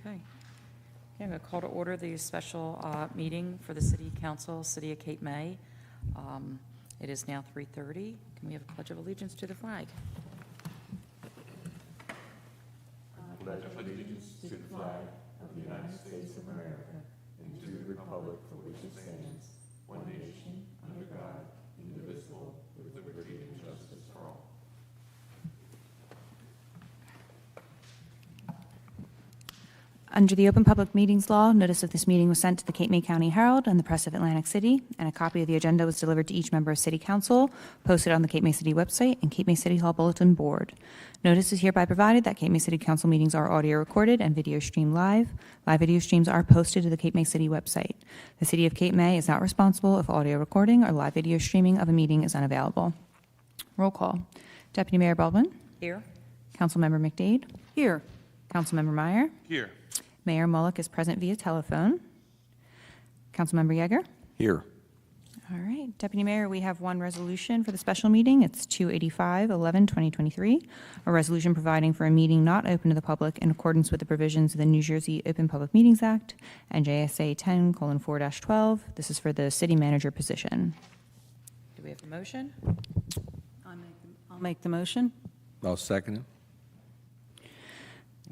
Okay. I'm going to call to order the special meeting for the City Council, City of Cape May. It is now 3:30. Can we have a pledge of allegiance to the flag? Pledge allegiance to the flag of the United States of America and to the republic for which it stands, one nation, under God, indivisible, with liberty and justice for all. Under the Open Public Meetings Law, notice of this meeting was sent to the Cape May County Herald and the Press of Atlantic City, and a copy of the agenda was delivered to each member of City Council, posted on the Cape May City website and Cape May City Hall Bulletin Board. Notice is hereby provided that Cape May City Council meetings are audio recorded and video streamed live. Live video streams are posted to the Cape May City website. The City of Cape May is not responsible if audio recording or live video streaming of a meeting is unavailable. Roll call. Deputy Mayor Baldwin. Here. Councilmember McDade. Here. Councilmember Meyer. Here. Mayor Mullock is present via telephone. Councilmember Yeager. Here. All right. Deputy Mayor, we have one resolution for the special meeting. It's 285-11-2023, a resolution providing for a meeting not open to the public in accordance with the provisions of the New Jersey Open Public Meetings Act and JSA 10:4-12. This is for the city manager position. Do we have a motion? I'll make the motion. I'll second it.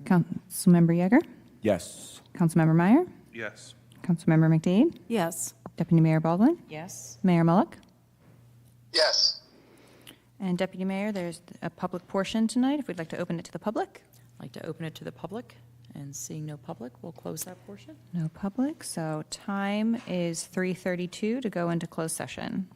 Councilmember Yeager. Yes. Councilmember Meyer. Yes. Councilmember McDade. Yes. Deputy Mayor Baldwin. Yes. Mayor Mullock. Yes. And Deputy Mayor, there's a public portion tonight, if we'd like to open it to the public. I'd like to open it to the public, and seeing no public, we'll close that portion. No public, so time is 3:32 to go into closed session.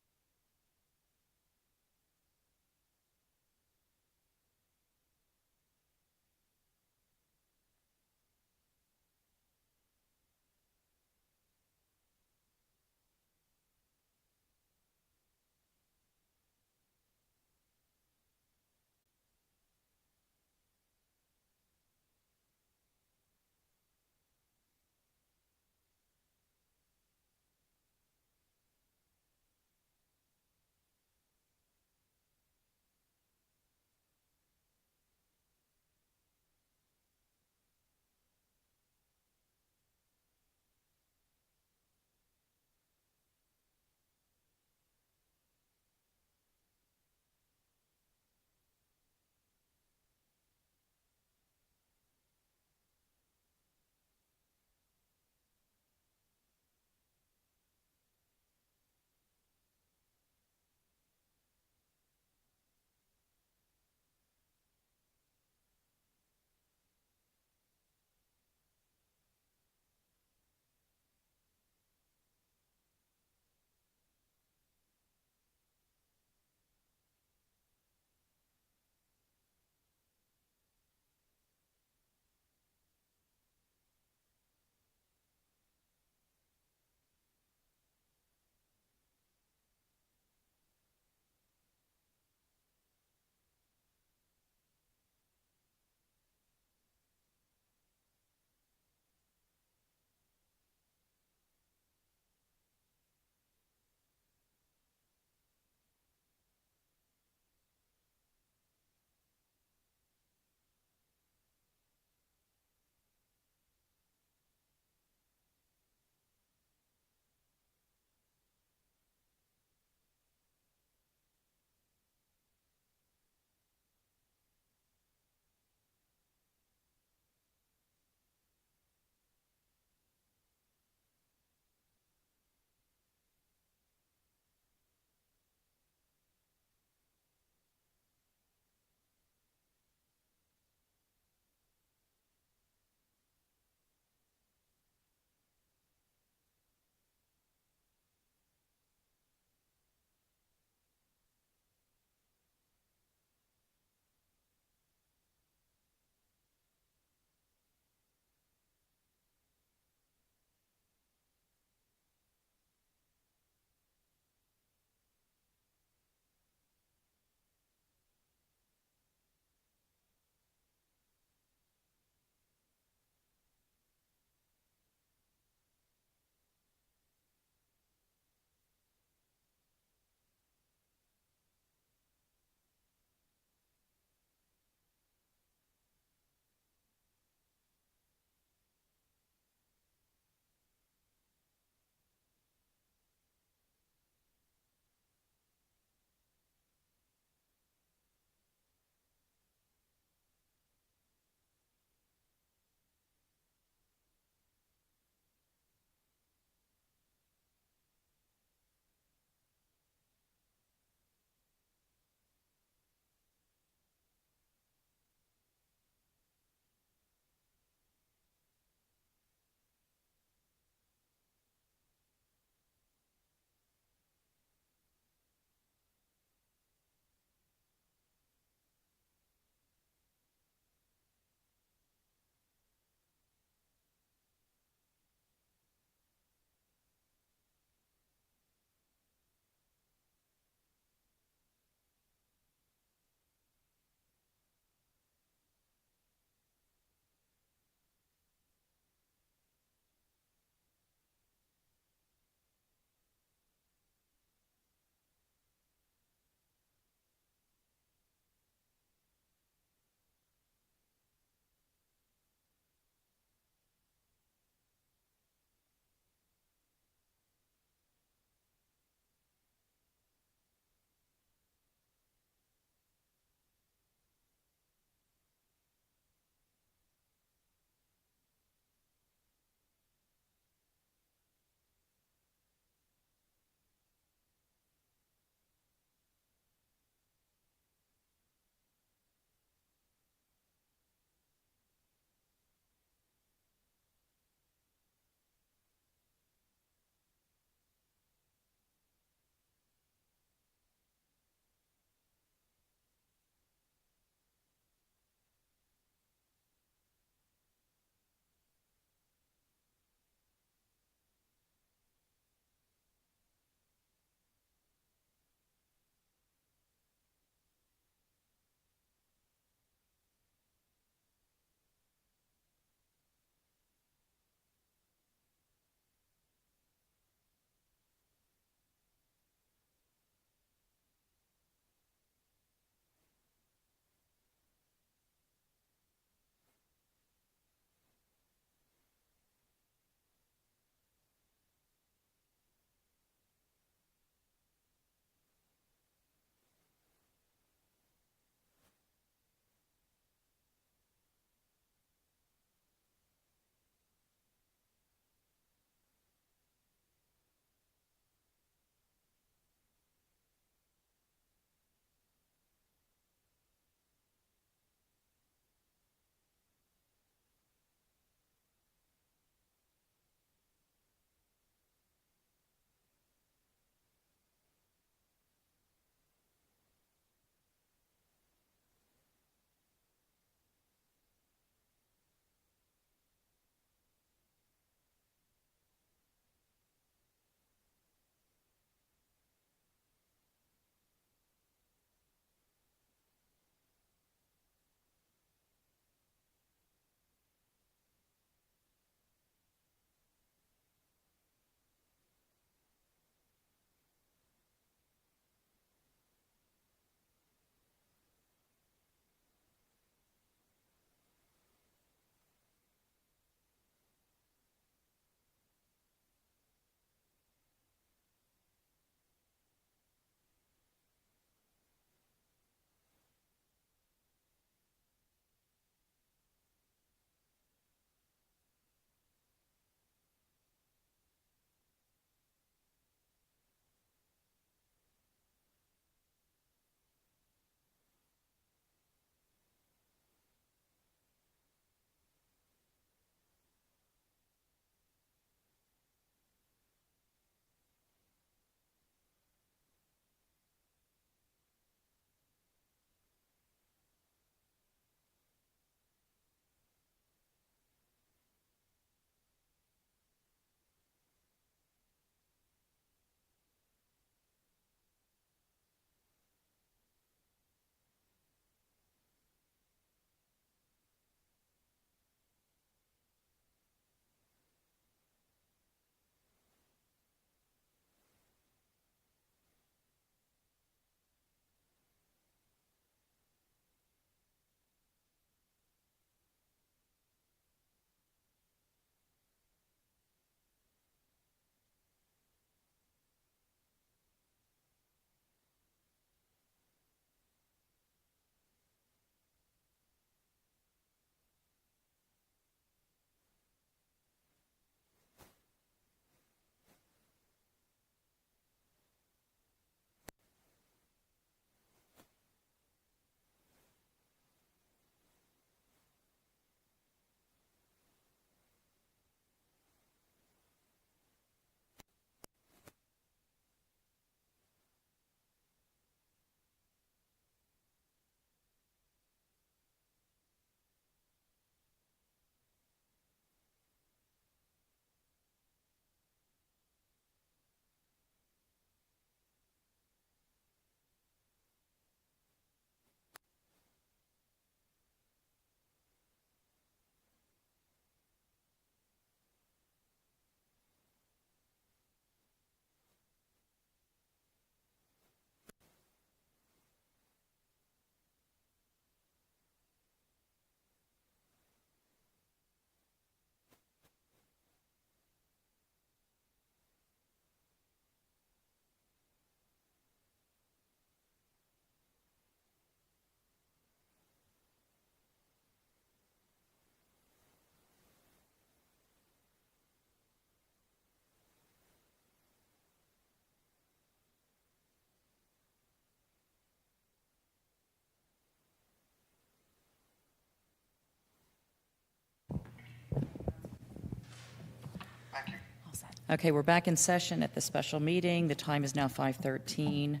Okay, we're back in session at the special meeting. The time is now 5:13.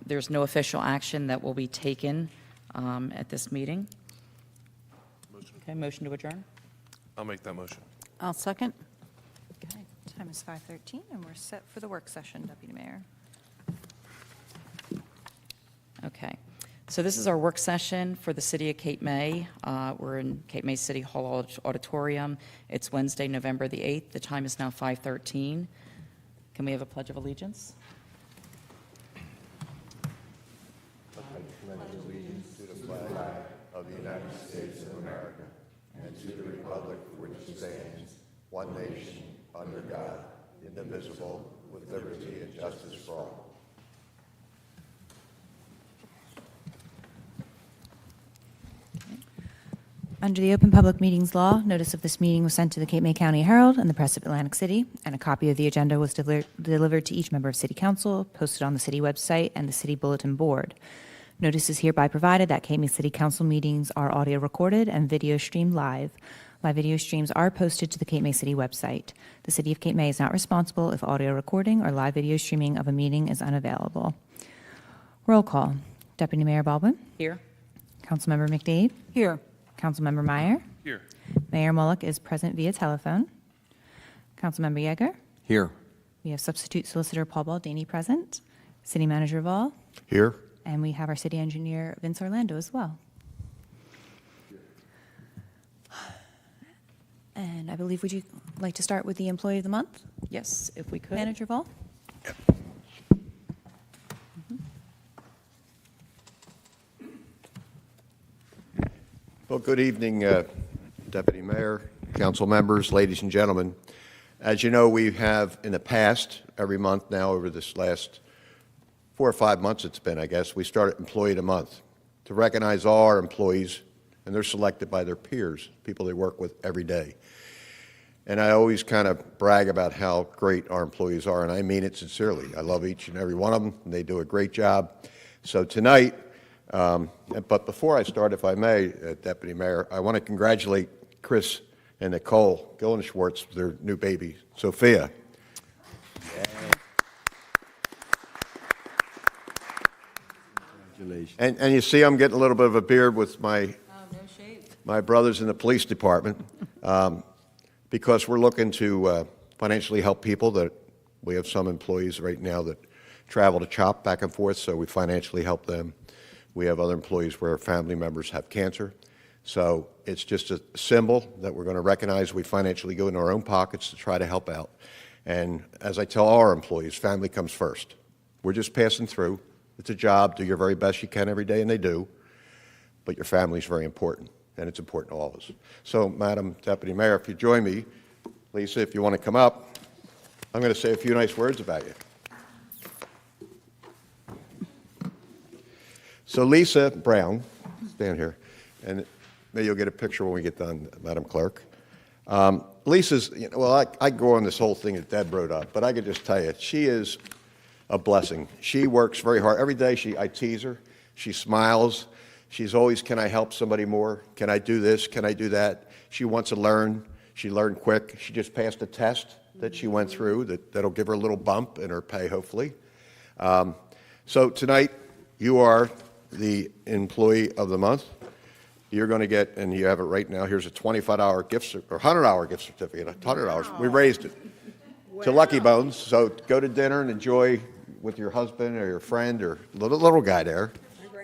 There's no official action that will be taken at this meeting. Okay, motion to adjourn? I'll make that motion. I'll second. Okay, time is 5:13, and we're set for the work session, Deputy Mayor. Okay, so this is our work session for the City of Cape May. We're in Cape May City Hall Auditorium. It's Wednesday, November the 8th. The time is now 5:13. Can we have a pledge of allegiance? Of the United States of America and to the republic for which it stands, one nation, under God, indivisible, with liberty and justice for all. Under the Open Public Meetings Law, notice of this meeting was sent to the Cape May County Herald and the Press of Atlantic City, and a copy of the agenda was delivered to each member of City Council, posted on the city website and the city bulletin board. Notice is hereby provided that Cape May City Council meetings are audio recorded and video streamed live. Live video streams are posted to the Cape May City website. The City of Cape May is not responsible if audio recording or live video streaming of a meeting is unavailable. Roll call. Deputy Mayor Baldwin. Here. Councilmember McDade. Here. Councilmember Meyer. Here. Mayor Mullock is present via telephone. Councilmember Yeager. Here. We have Substitute Solicitor Paul Baldini present. City Manager Vall. Here. And we have our city engineer, Vince Orlando, as well. And I believe, would you like to start with the Employee of the Month? Yes, if we could. Manager Vall? Well, good evening, Deputy Mayor, council members, ladies and gentlemen. As you know, we have in the past, every month now over this last 4 or 5 months it's been, I guess, we started Employee of the Month to recognize all our employees, and they're selected by their peers, people they work with every day. And I always kind of brag about how great our employees are, and I mean it sincerely. I love each and every one of them, and they do a great job. So tonight, but before I start, if I may, Deputy Mayor, I want to congratulate Chris and Nicole Gillenschwartz, their new baby, Sophia. And you see I'm getting a little bit of a beard with my brothers in the police department because we're looking to financially help people. That we have some employees right now that travel to CHOP back and forth, so we financially help them. We have other employees where family members have cancer. So it's just a symbol that we're going to recognize. We financially go in our own pockets to try to help out. And as I tell all our employees, family comes first. We're just passing through. It's a job. Do your very best you can every day, and they do. But your family is very important, and it's important to all of us. So, Madam Deputy Mayor, if you join me, Lisa, if you want to come up, I'm going to say a few nice words about you. So Lisa Brown, stand here, and maybe you'll get a picture when we get done, Madam Clerk. Lisa's, well, I go on this whole thing that Deb wrote up, but I could just tell you, she is a blessing. She works very hard. Every day I tease her. She smiles. She's always, can I help somebody more? Can I do this? Can I do that? She wants to learn. She learned quick. She just passed a test that she went through that'll give her a little bump in her pay, hopefully. So tonight, you are the Employee of the Month. You're going to get, and you have it right now, here's a $25 gift or $100 gift certificate, $100. We raised it to Lucky Bones. So go to dinner and enjoy with your husband or your friend or little guy there,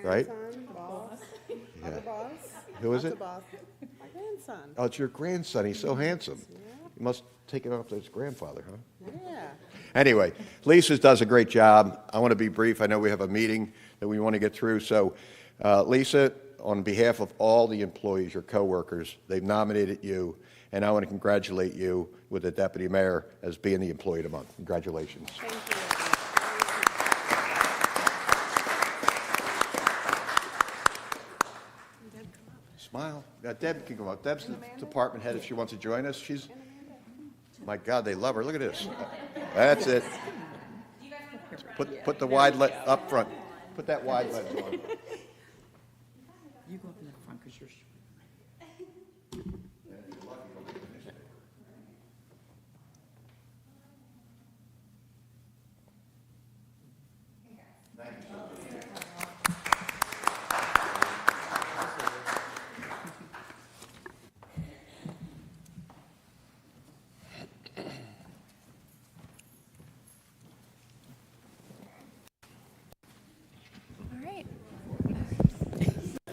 right? Boss. Yeah. The boss. Who is it? The boss. My grandson. Oh, it's your grandson. He's so handsome. You must take it off to his grandfather, huh? Yeah. Anyway, Lisa does a great job. I want to be brief. I know we have a meeting that we want to get through. So, Lisa, on behalf of all the employees, your coworkers, they've nominated you, and I want to congratulate you with the Deputy Mayor as being the Employee of the Month. Congratulations. Thank you. Smile. Now, Deb can come up. Deb's the department head if she wants to join us. She's, my God, they love her. Look at this. That's it. Put the wide let up front. Put that wide lens on. You go up in the front because you're.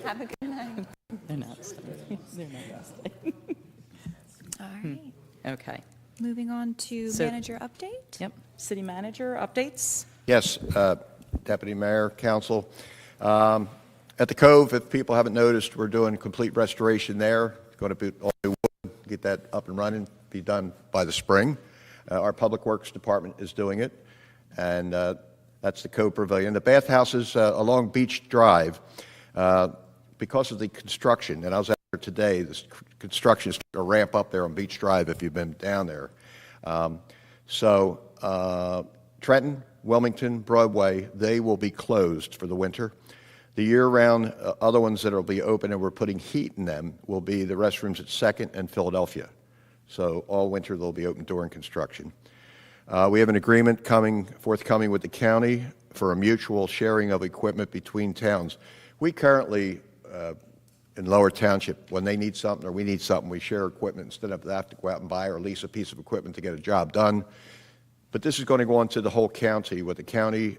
Have a good night. They're not staying. They're not staying. All right. Okay. Moving on to So- manager update. Yep. City manager updates? Yes, Deputy Mayor, Council. At the Cove, if people haven't noticed, we're doing complete restoration there. It's going to be all new wood, get that up and running, be done by the spring. Our Public Works Department is doing it, and that's the Cove Pavilion. The bathhouses along Beach Drive, because of the construction, and I was out there today, this construction is to ramp up there on Beach Drive if you've been down there. Trenton, Wilmington, Broadway, they will be closed for the winter. The year-round other ones that will be open and we're putting heat in them will be the restrooms at 2nd and Philadelphia. So all winter they'll be open during construction. We have an agreement forthcoming with the county for a mutual sharing of equipment between towns. We currently, in Lower Township, when they need something or we need something, we share equipment instead of have to go out and buy or lease a piece of equipment to get a job done. But this is going to go on to the whole county with the county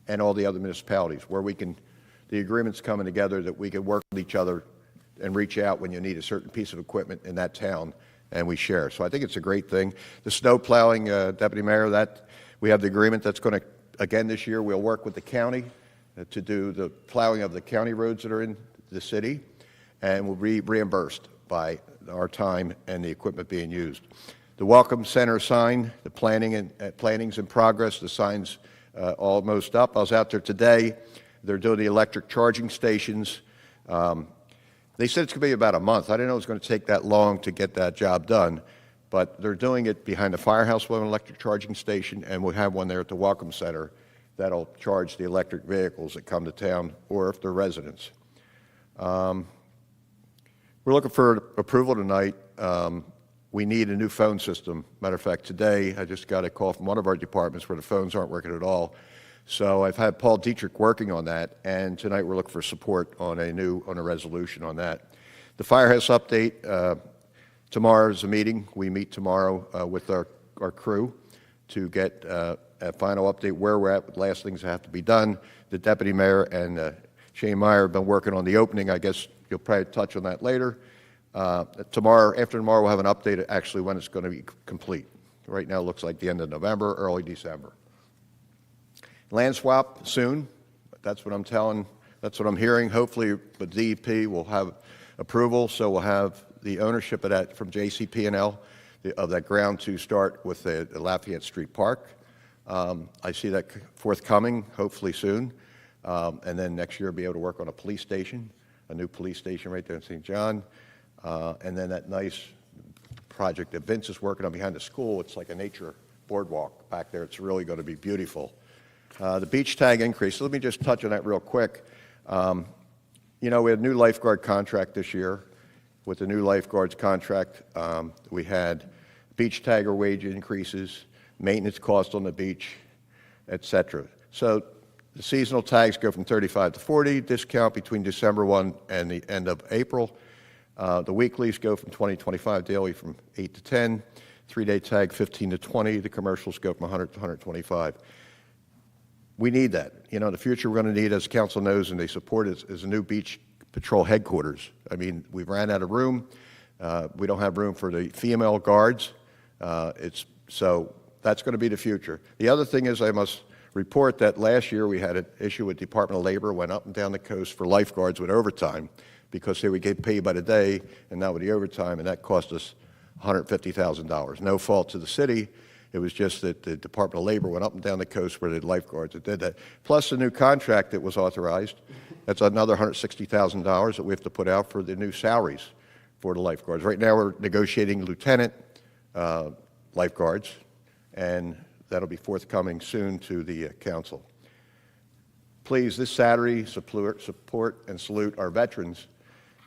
and all the other municipalities where the agreement's coming together that we can work with each other and reach out when you need a certain piece of equipment in that town, and we share. So I think it's a great thing. The snow plowing, Deputy Mayor, that we have the agreement that's going to, again this year, we'll work with the county to do the plowing of the county roads that are in the city, and we'll be reimbursed by our time and the equipment being used. The Welcome Center sign, the planning's in progress. The sign's almost up. I was out there today. They're doing the electric charging stations. They said it's going to be about a month. I didn't know it was going to take that long to get that job done, but they're doing it behind the firehouse with an electric charging station, and we'll have one there at the Welcome Center that'll charge the electric vehicles that come to town or if they're residents. We're looking for approval tonight. We need a new phone system. Matter of fact, today I just got a call from one of our departments where the phones aren't working at all. So I've had Paul Dietrich working on that, and tonight we're looking for support on a resolution on that. The firehouse update, tomorrow's a meeting. We meet tomorrow with our crew to get a final update where we're at with last things that have to be done. The Deputy Mayor and Shane Meyer have been working on the opening. I guess you'll probably touch on that later. After tomorrow, we'll have an update actually when it's going to be complete. Right now, it looks like the end of November, early December. Land swap soon. That's what I'm hearing. Hopefully, the DEP will have approval, so we'll have the ownership of that from JCP&L of that ground to start with the Lafayette Street Park. I see that forthcoming, hopefully soon, and then next year be able to work on a police station, a new police station right there in St. John. And then that nice project that Vince is working on behind the school, it's like a nature boardwalk back there. It's really going to be beautiful. The beach tag increase, so let me just touch on that real quick. We had a new lifeguard contract this year. With the new lifeguards contract, we had beach tagger wage increases, maintenance costs on the beach, et cetera. So the seasonal tags go from 35 to 40, discount between December 1 and the end of April. The weeklies go from 20 to 25, daily from 8 to 10, 3-day tag 15 to 20, the commercials go from 100 to 125. We need that. In the future we're going to need, as council knows and they support, is a new beach patrol headquarters. I mean, we ran out of room. We don't have room for the female guards. So that's going to be the future. The other thing is I must report that last year we had an issue with Department of Labor, went up and down the coast for lifeguards with overtime, because we get paid by the day and not with the overtime, and that cost us $150,000. No fault to the city. It was just that the Department of Labor went up and down the coast where the lifeguards that did that. Plus the new contract that was authorized. That's another $160,000 that we have to put out for the new salaries for the lifeguards. Right now we're negotiating lieutenant lifeguards, and that'll be forthcoming soon to the council. Please, this Saturday, support and salute our veterans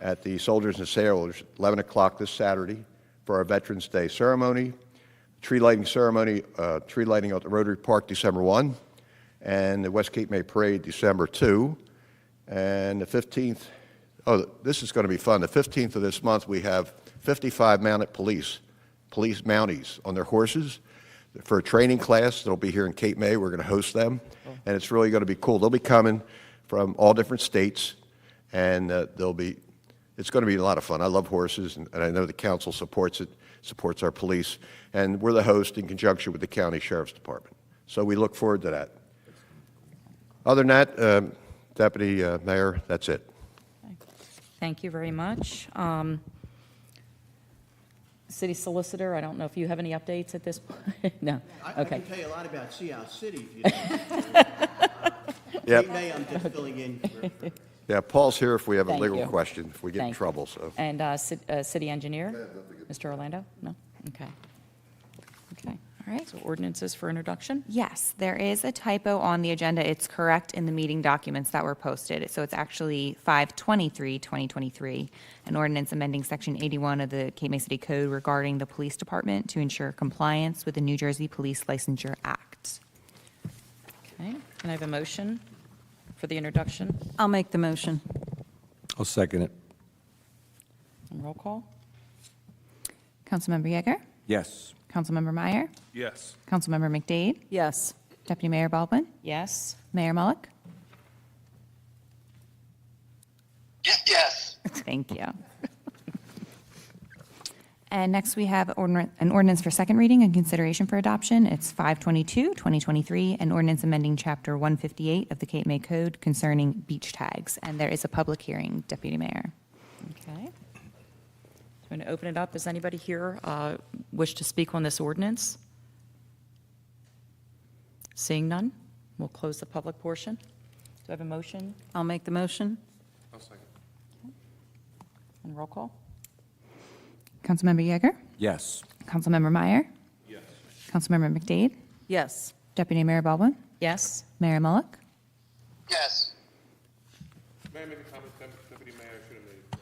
at the Soldiers and Sailors, 11 o'clock this Saturday for our Veterans Day ceremony. Tree lighting ceremony, tree lighting at the Rotary Park December 1, and the West Cape May Parade December 2. And the 15th, this is going to be fun. The 15th of this month, we have 55 mounted police mounties on their horses for a training class that'll be here in Cape May. We're going to host them, and it's really going to be cool. They'll be coming from all different states. and it's going to be a lot of fun. I love horses, and I know the council supports it, supports our police, and we're the host in conjunction with the county sheriff's department. So we look forward to that. Other than that, Deputy Mayor, that's it. Thank you very much. City Solicitor, I don't know if you have any updates at this point? No, I okay. can tell you a lot about Sea City. If you Yep. May, I'm just filling in. Yeah, Paul's here if we have a Thank legal you. question, if we get in Thank you. trouble, so. And City Engineer? Mr. Orlando? No? Okay. Okay, all right, so ordinances for introduction? Yes, there is a typo on the agenda. It's correct in the meeting documents that were posted. So it's actually 5/23/2023, an ordinance amending Section 81 of the Cape May City Code regarding the police department to ensure compliance with the New Jersey Police Licensure Act. Okay, can I have a motion for the introduction I'll make the motion. I'll second it. and roll call? Councilmember Yeager, Yes. Councilmember Meyer, Yes. Councilmember McDade, Yes. Deputy Mayor Baldwin, Yes? Mayor Mullick. Yes. Thank you. And next, we have an ordinance for second reading and consideration for adoption. It's 5/22/2023, an ordinance amending Chapter 158 of the Cape May Code concerning beach tags. And there is a public hearing, Deputy Mayor. Okay. I'm going to open it up. Does anybody here wish to speak on this ordinance? Seeing none, we'll close the public portion. Do I have a motion I'll make the motion. I'll second. and roll call? Councilmember Yeager, Yes. Councilmember Meyer, Yes. Councilmember McDade, Yes. Deputy Mayor Baldwin, Yes? Mayor Mullick. Yes. May I make a comment, Deputy Mayor? I should have made it.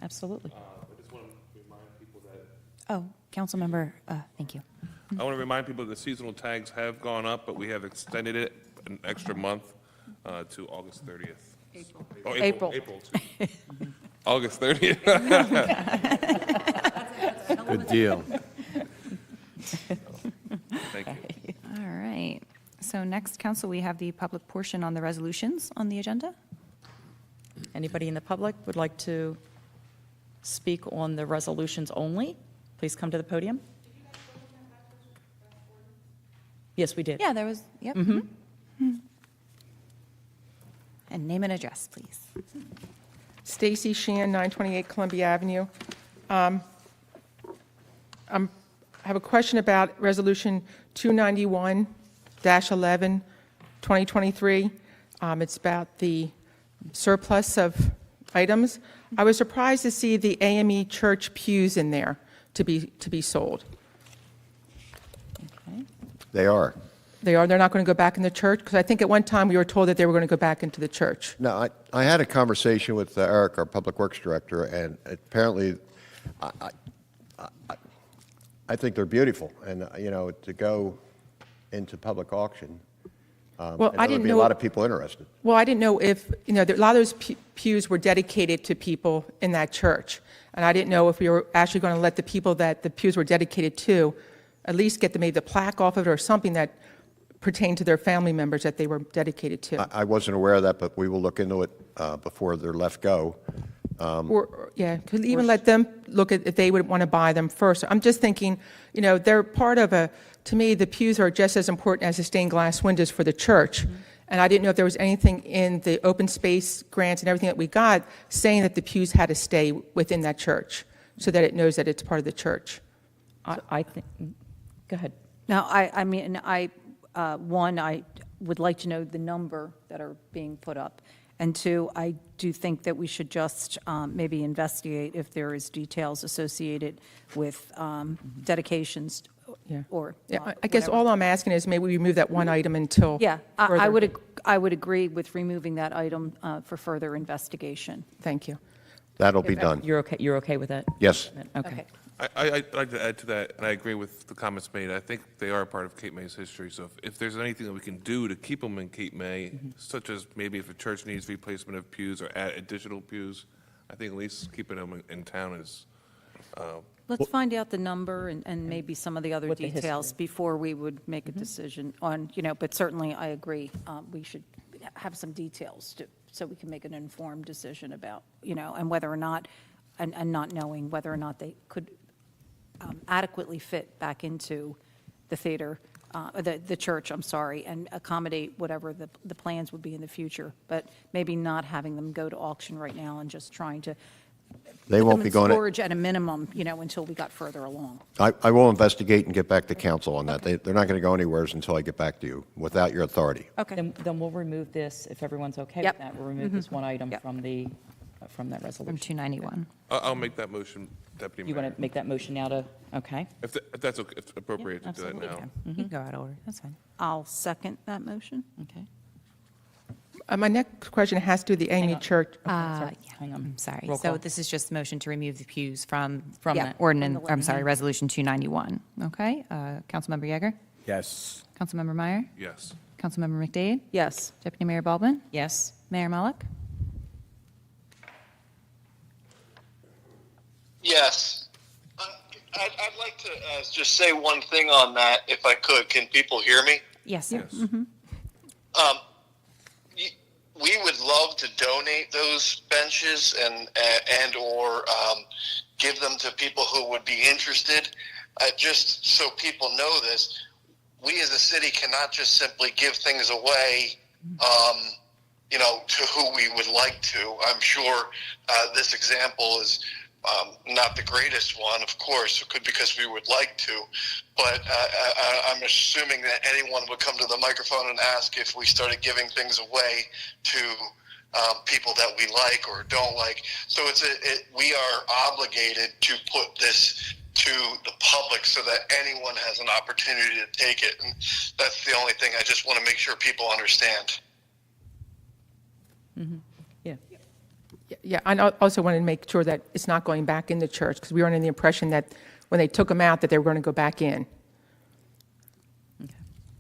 Absolutely. I just want to remind people that, Oh, Councilmember, thank you. I want to remind people that the seasonal tags have gone up, but we have extended it an extra month to August 30th. April. Oh, April. April. Too. August 30th. Good deal. Thank you. All right. So next, council, we have the public portion on the resolutions on the agenda. Anybody in the public would like to speak on the resolutions only? Please come to the podium. Yes, we did. Yeah, there was, yep. And name and address, please. Stacy Sheehan, 928 Columbia Avenue. I have a question about Resolution 291-11, 2023. It's about the surplus of items. I was surprised to see the AME Church pews in there to be sold. Okay. They are. They're not going to go back in the church? Because I think at one time we were told that they were going to go back into the church. No, I had a conversation with Eric, our Public Works Director, and apparently, I think they're beautiful, and, you know, to go into public auction, Well, and I there would didn't be a know. lot of people interested. Well, I didn't know if, you know, a lot of those pews were dedicated to people in that church. And I didn't know if we were actually going to let the people that the pews were dedicated to at least get maybe the plaque off of it or something that pertained to their family members that they were dedicated to. I wasn't aware of that, but we will look into it before they're left go. Yeah, could even let them look at if they would want to buy them first. I'm just thinking, you know, they're part of to me, the pews are just as important as the stained glass windows for the church. And I didn't know if there was anything in the open space grants and everything that we got saying that the pews had to stay within that church so that it knows that it's part of the church. I think, go ahead. Now, I would like to know the number that are being put up. And two, I do think that we should just maybe investigate if there is details associated with dedications Yeah. or. Yeah, I guess whatever. all I'm asking is maybe we remove that one item until. Yeah, I further- I would agree with removing that item for further investigation. Thank you. That'll be done. You're okay with that? Yes. Okay. I'd like to add to that, and I agree with the comments made. I think they are a part of Cape May's history, so if there's anything that we can do to keep them in Cape May, such as maybe if a church needs replacement of pews or add additional pews, I think at least keeping them in town is, Let's find out the number and maybe some of the other What the details history. before we would make a decision on, but certainly I agree, we should have some details so we can make an informed decision about, and whether or not, and not knowing whether or not they could adequately fit back into the theater, the church, I'm sorry, and accommodate whatever the plans would be in the future, but maybe not having them go to auction right now and just trying to They put won't them be in going, storage at a minimum, until we got further along. I will investigate and get back to council on that. They're not going to go anywhere until I get back to you, without your authority. Okay. Then we'll remove this, if everyone's okay Yep. with that, we'll remove this one item Yep. from that From resolution. 291. I'll make that motion, Deputy You Mayor. want to make that motion now to, okay? If that's okay, if it's appropriate to do that absolutely. now. You can go out of order, that's fine. I'll second that motion. Okay. My next question has to do with the Amy on. Church. Yeah, Hang on. I'm sorry. Roll So call. this is just the motion to remove the pews from From Yeah. that. ordinance, From the I'm sorry, list. Resolution 291. Okay, Councilmember Yeager? Yes. Councilmember Meyer? Yes. Councilmember McDade? Yes. Deputy Mayor Baldwin? Yes? Mayor Malik? Yes. I'd like to just say one thing on that, if I could. Can people hear me? Yes, sir. Yes. We would love to donate those benches and or give them to people who would be interested. Just so people know this, we as a city cannot just simply give things away, to who we would like to. I'm sure this example is not the greatest one, of course, because we would like to, but I'm assuming that anyone would come to the microphone and ask if we started giving things away to people that we like or don't like. So we are obligated to put this to the public so that anyone has an opportunity to take it. And that's the only thing I just want to make sure people understand. Yeah. Yeah, I also wanted to make sure that it's not going back in the church, because we were under the impression that when they took them out, that they were going to go back in.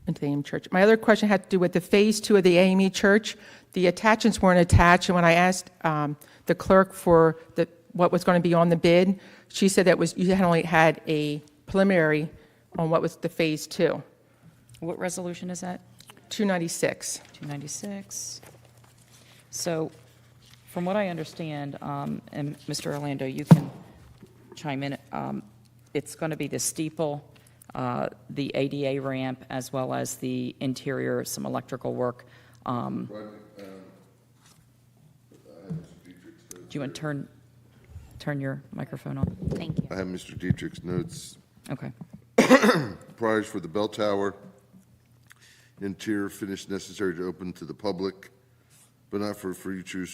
Into the AME Church. My other question had to do with the Phase 2 of the AME Church. The attachments weren't attached, and when I asked the clerk for what was going to be on the bid, she said that you had only had a preliminary on what was the Phase 2. What resolution is that? 296. 296. So, from what I understand, and Mr. Orlando, you can chime in, it's going to be the steeple, the ADA ramp, as well as the interior, some electrical work. Do you want to turn your microphone on? Thank you. I have Mr. Dietrich's notes. Okay. Price for the bell tower, interior finish necessary to open to the public, but not for future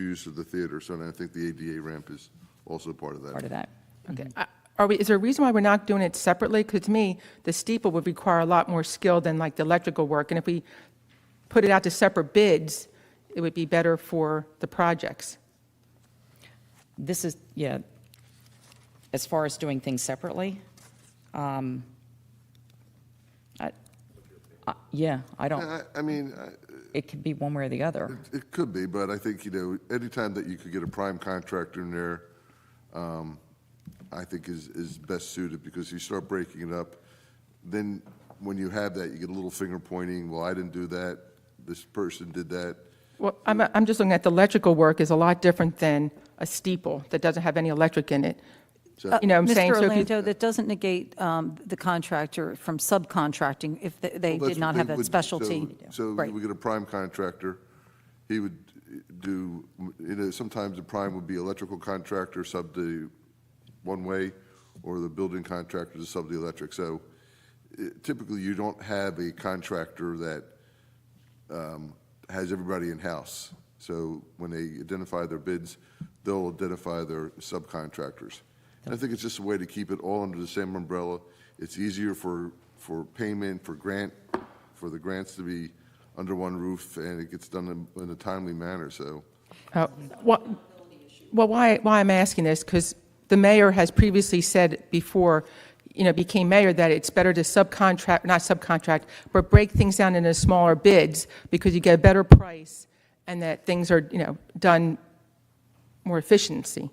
use of the theater. So I think the ADA ramp is also part of that. Part of that. Okay. Is there a reason why we're not doing it separately? Because to me, the steeple would require a lot more skill than like the electrical work. And if we put it out to separate bids, it would be better for the projects. This is, yeah, as far as doing things separately, yeah, I don't, I mean, it could be one way or the other. it could be, but I think, anytime that you could get a prime contractor in there, I think is best suited, because you start breaking it up, then when you have that, you get a little finger pointing, well, I didn't do that, this person did that. Well, I'm just looking at the electrical work is a lot different than a steeple that doesn't have any electric in it. So- You know what I'm saying? Mr. So if you- Orlando, that doesn't negate the contractor from subcontracting if they Well, did that's not what have they that would- specialty. So Right. we get a prime contractor, he would do, sometimes the prime would be electrical contractor sub to one way, or the building contractor to sub the electric. So typically, you don't have a contractor that has everybody in-house. So when they identify their bids, they'll identify their subcontractors. And I think it's just a way to keep it all under the same umbrella. It's easier for payment, for the grants to be under one roof, and it gets done in a timely manner, so. Well, why I'm asking this, because the mayor has previously said before, became mayor, that it's better to not subcontract, but break things down into smaller bids, because you get a better price, and that things are, done more with efficiency.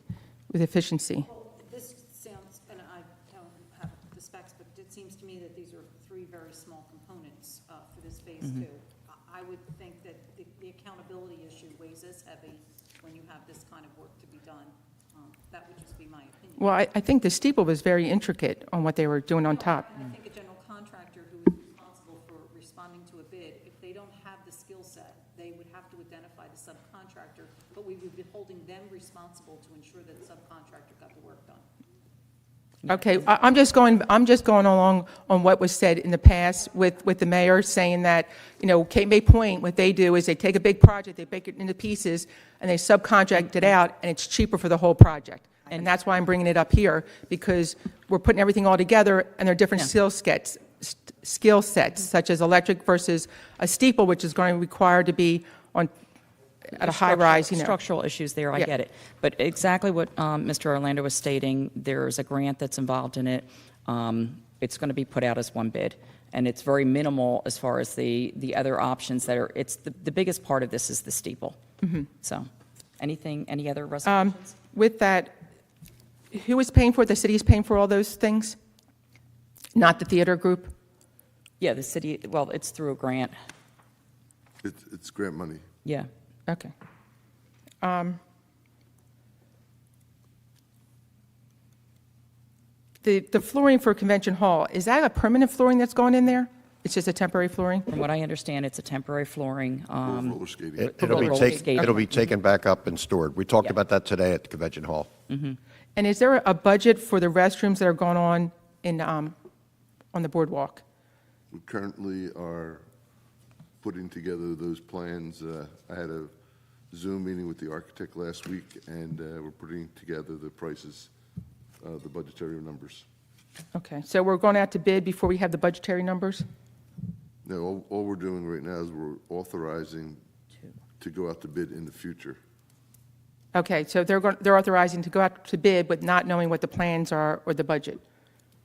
This sounds, and I don't have the specs, but it seems to me that these are three very small components for this Phase 2. I would think that the accountability issue have this kind of work to be done. That would just be my opinion. Well, I think the steeple was very intricate on what they were doing on top. I think a general contractor who is responsible for responding to a bid, if they don't have the skill set, they would have to identify the subcontractor, but we would be holding them responsible to ensure that the subcontractor got the work done. Okay, I'm just going along on what was said in the past with the mayor saying that, Cape May Point, what they do is they take a big project, they break it into pieces, and they subcontract it out, and it's cheaper for the whole project. And that's why I'm bringing it up here, because we're putting everything all together, and there are different skill sets, such as electric versus a steeple, which is going to require to be at a high rise, Structural issues there, I Yeah. get it. But exactly what Mr. Orlando was stating, there's a grant that's involved in it. It's going to be put out as one bid, and it's very minimal as far as the other options that are, it's the biggest part of this is the steeple. So, any other resolutions? With that, who is paying for it? The city is paying for all those things? Not the theater group? Yeah, the city, well, it's through a grant, It's grant money. yeah. Okay. The flooring for Convention Hall, is that a permanent flooring that's going in there? It's just a temporary flooring? From what I understand, it's a temporary flooring. Roller skating. It'll be roller skating. it'll be taken back up and stored. We talked Yeah. about that today at the Convention Hall. And is there a budget for the restrooms that are going on on the boardwalk? We currently are putting together those plans. I had a Zoom meeting with the architect last week, and we're putting together the prices, the budgetary numbers. Okay, so we're going out to bid before we have the budgetary numbers? No, all we're doing right now is we're authorizing to go out to bid in the future. Okay, so they're authorizing to go out to bid, but not knowing what the plans are or the budget?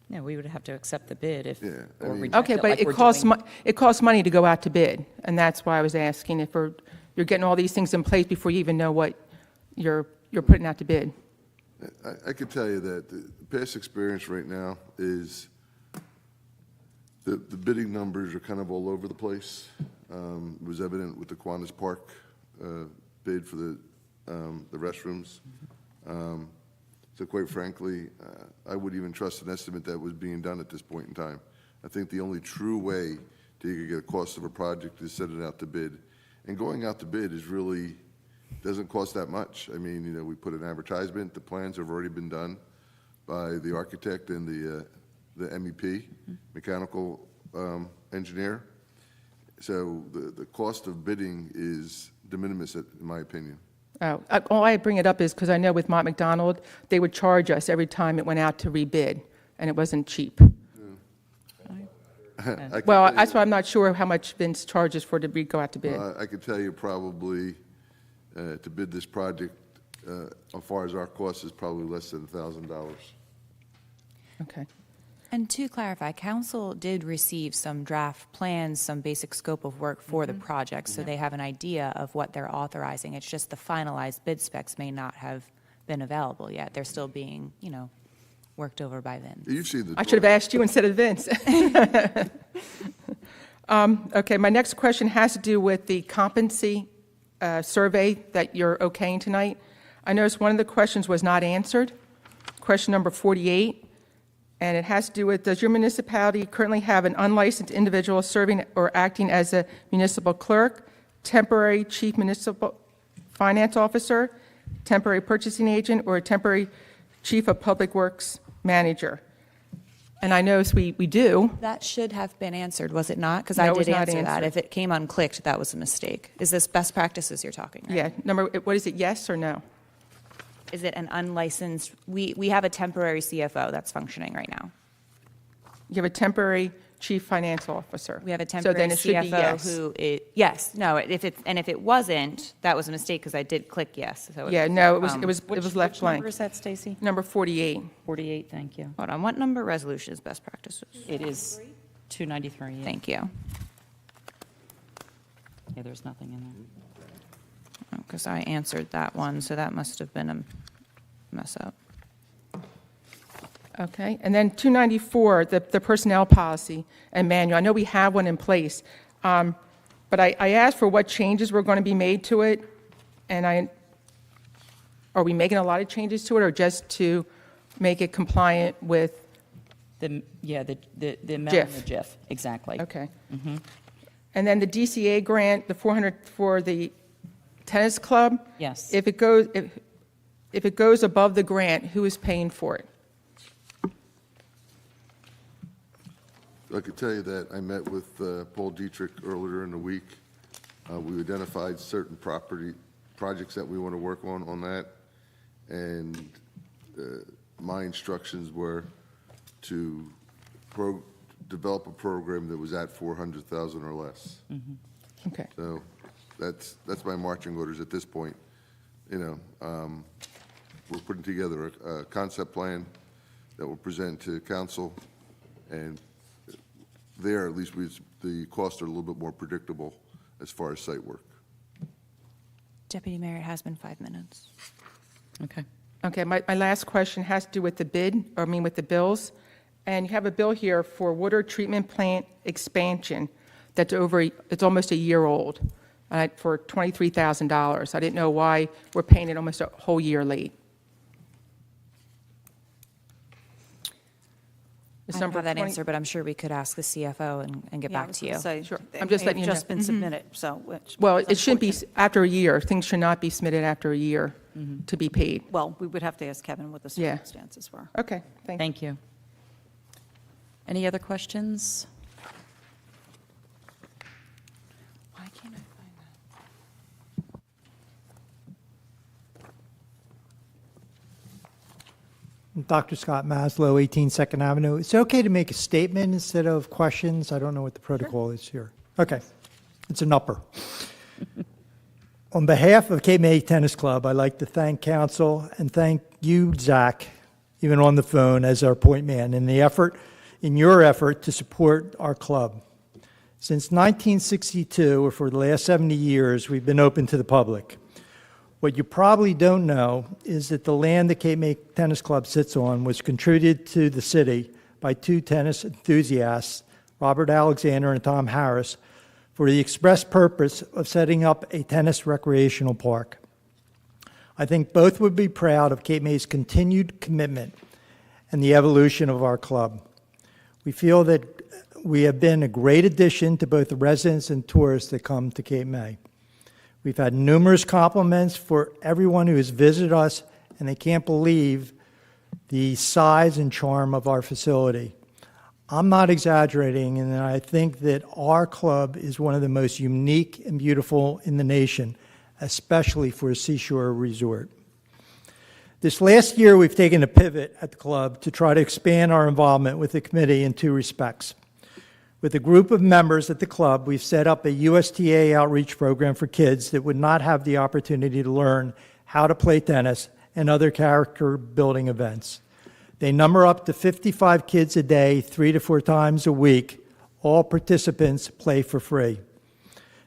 Yeah, we would have to accept the bid if, Yeah, I or mean- reject Okay, it but like it we're costs, doing. it costs money to go out to bid, and that's why I was asking if you're getting all these things in place before you even know what you're putting out to bid. I could tell you that the past experience right now is the bidding numbers are kind of all over the place. It was evident with the Kiwanis Park bid for the restrooms. So quite frankly, I wouldn't even trust an estimate that was being done at this point in time. I think the only true way to get a cost of a project is send it out to bid. And going out to bid is really, doesn't cost that much. I mean, we put an advertisement, the plans have already been done by the architect and the MEP, mechanical engineer. So the cost of bidding is de minimis, in my opinion. Oh, all I bring it up is because I know with Mott McDonald, they would charge us every time it went out to rebid, and it wasn't cheap. I can Well, tell that's you- why I'm not sure how much Vince charges for to go out to bid. I could tell you probably, to bid this project, as far as our cost, is probably less than $1,000. Okay. And to clarify, council did receive some draft plans, some basic scope of work for the project, so they have an idea of what they're authorizing. It's just the finalized bid specs may not have been available yet. They're still being, worked over by Vince. You've seen the. I should have asked you instead of Vince. Okay, my next question has to do with the competency survey that you're okaying tonight. I noticed one of the questions was not answered, question number 48, and it has to do with, does your municipality currently have an unlicensed individual serving or acting as a municipal clerk, temporary chief municipal finance officer, temporary purchasing agent, or a temporary chief of public works manager? And I notice we do. That should have been answered, was it not? Because No, I it was did not answer that. answered. If it came unclicked, that was a mistake. Is this best practices you're talking, right? Yeah, what is it, yes or no? Is it an unlicensed, we have a temporary CFO that's functioning right now. You have a temporary chief finance officer. We have a So temporary then it should be CFO yes. yes, no, if it wasn't, that was a mistake because I did click yes. So Yeah, no, it was Which left number blank. is that, Stacy? Number 48. 48, thank you. Hold on, what number resolution is best practices? It is 293, yeah. Thank you. Yeah, there's nothing in there. Because I answered that one, so that must have been a mess up. Okay, and then 294, the personnel policy and manual. I know we have one in place, but I asked for what changes were going to be made to it, and are we making a lot of changes to it, or just to make it compliant with, The amount in the GIF. GIF, exactly. okay. And then the DCA grant, the 400 for the tennis club? Yes. If it goes above the grant, who is paying for it? I could tell you that I met with Paul Dietrich earlier in the week. We identified certain projects that we want to work on that, and my instructions were to develop a program that was at 400,000 or less. Okay. So that's my marching orders at this point. You know, we're putting together a concept plan that we'll present to council, and there, at least, the costs are a little bit more predictable as far as site work. Deputy Mayor, it has been 5 minutes. Okay. Okay, my last question has to do with the bid, or I mean with the bills. And you have a bill here for water treatment plant expansion that's it's almost a year old, for $23,000. I didn't know why we're paying it almost a whole year late. I don't have that answer, but I'm sure we could ask the CFO and get Yeah, I back was to you. gonna say, Sure. they I'm just may letting have you know. just been submitted, so. Well, it's it shouldn't be unfortunate. after a year. Things should not be submitted after a year to be paid. Well, we would have to ask Kevin what the Yeah. circumstances were. Okay, thank you. Thank you. Any other questions? Why can't I find that? Dr. Scott Maslow, 18 Second Avenue. It's okay to make a statement instead of questions? I don't know what the protocol is here. Okay, it's an upper. On behalf of Cape May Tennis Club, I'd like to thank council and thank you, Zach, even on the phone, as our point man, in your effort to support our club. Since 1962, or for the last 70 years, we've been open to the public. What you probably don't know is that the land that Cape May Tennis Club sits on was contributed to the city by two tennis enthusiasts, Robert Alexander and Tom Harris, for the express purpose of setting up a tennis recreational park. I think both would be proud of Cape May's continued commitment and the evolution of our club. We feel that we have been a great addition to both the residents and tourists that come to Cape May. We've had numerous compliments for everyone who has visited us, and they can't believe the size and charm of our facility. I'm not exaggerating, and I think that our club is one of the most unique and beautiful in the nation, especially for a seashore resort. This last year, we've taken a pivot at the club to try to expand our involvement with the committee in two respects. With a group of members at the club, we've set up a USTA outreach program for kids that would not have the opportunity to learn how to play tennis and other character-building events. They number up to 55 kids a day, 3 to 4 times a week. All participants play for free.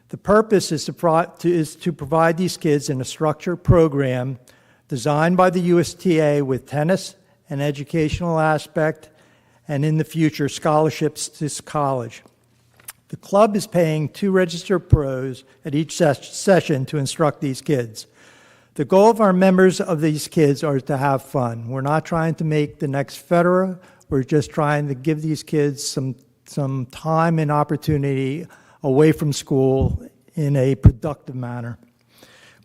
The purpose is to provide these kids in a structured program designed by the USTA with tennis, an educational aspect, and in the future, scholarships to college. The club is paying 2 registered pros at each session to instruct these kids. The goal of our members of these kids are to have fun. We're not trying to make the next Federer. We're just trying to give these kids some time and opportunity away from school in a productive manner.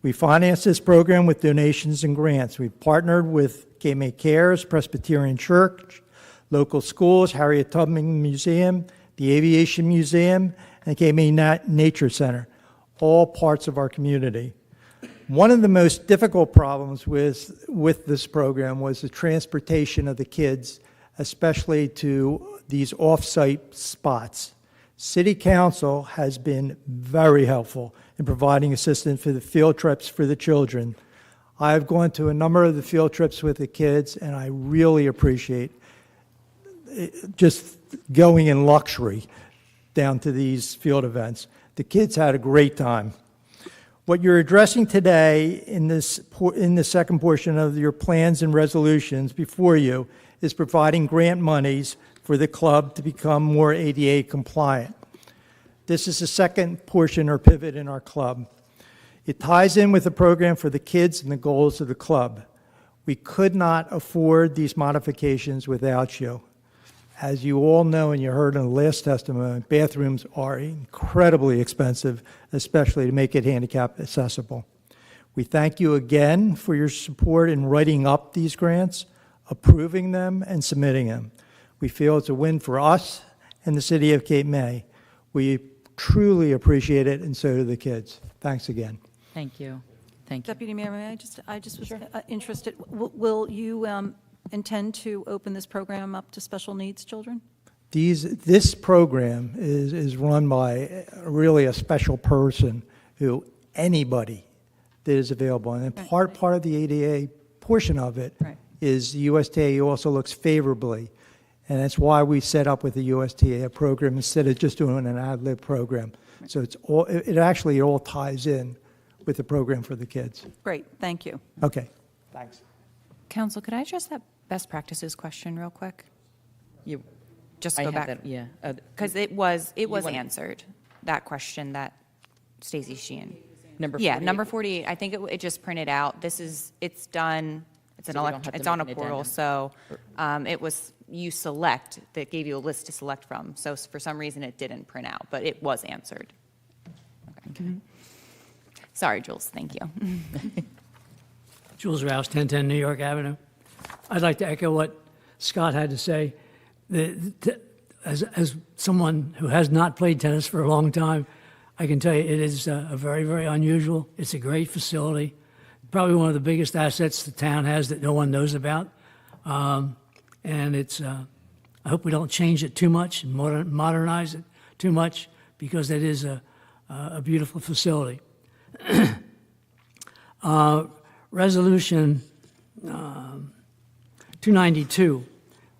We finance this program with donations and grants. We've partnered with Cape May Cares, Presbyterian Church, local schools, Harriet Tubman Museum, the Aviation Museum, and Cape May Nature Center, all parts of our community. One of the most difficult problems with this program was the transportation of the kids, especially to these off-site spots. City Council has been very helpful in providing assistance for the field trips for the children. I've gone to a number of the field trips with the kids, and I really appreciate just going in luxury down to these field events. The kids had a great time. What you're addressing today in the second portion of your plans and resolutions before you is providing grant monies for the club to become more ADA compliant. This is the second portion or pivot in our club. It ties in with the program for the kids and the goals of the club. We could not afford these modifications without you. As you all know, and you heard in the last testimony, bathrooms are incredibly expensive, especially to make it handicap accessible. We thank you again for your support in writing up these grants, approving them, and submitting them. We feel it's a win for us and the city of Cape May. We truly appreciate it, and so do the kids. Thanks again. Thank you. Thank you. Deputy Mayor, may I just was interested, will you intend to open this program up to special needs children? This program is run by really a special person who anybody that is available. And part of the ADA portion of it Right. is the USTA also looks favorably. And that's why we set up with the USTA program instead of just doing an ad-lib program. So it actually all ties in with the program for the kids. Great, thank you. Okay. Thanks. Council, could I address that best practices question real quick? You, Just I go have back. that, yeah. Because it was want- answered, that question that Stacy Sheehan. Number Yeah, 48. number 48, I think it just printed out. It's done, So we don't have to it's on a make an portal, addendum. so it was, you select, that gave you a list to select from. So for some reason, it didn't print out, but it was answered. Okay. Sorry, Jules, thank you. Jules Rouse, 1010 New York Avenue. I'd like to echo what Scott had to say. As someone who has not played tennis for a long time, I can tell you it is a very, very unusual. It's a great facility, probably one of the biggest assets the town has that no one knows about. And it's, I hope we don't change it too much and modernize it too much, because it is a beautiful facility. Resolution 292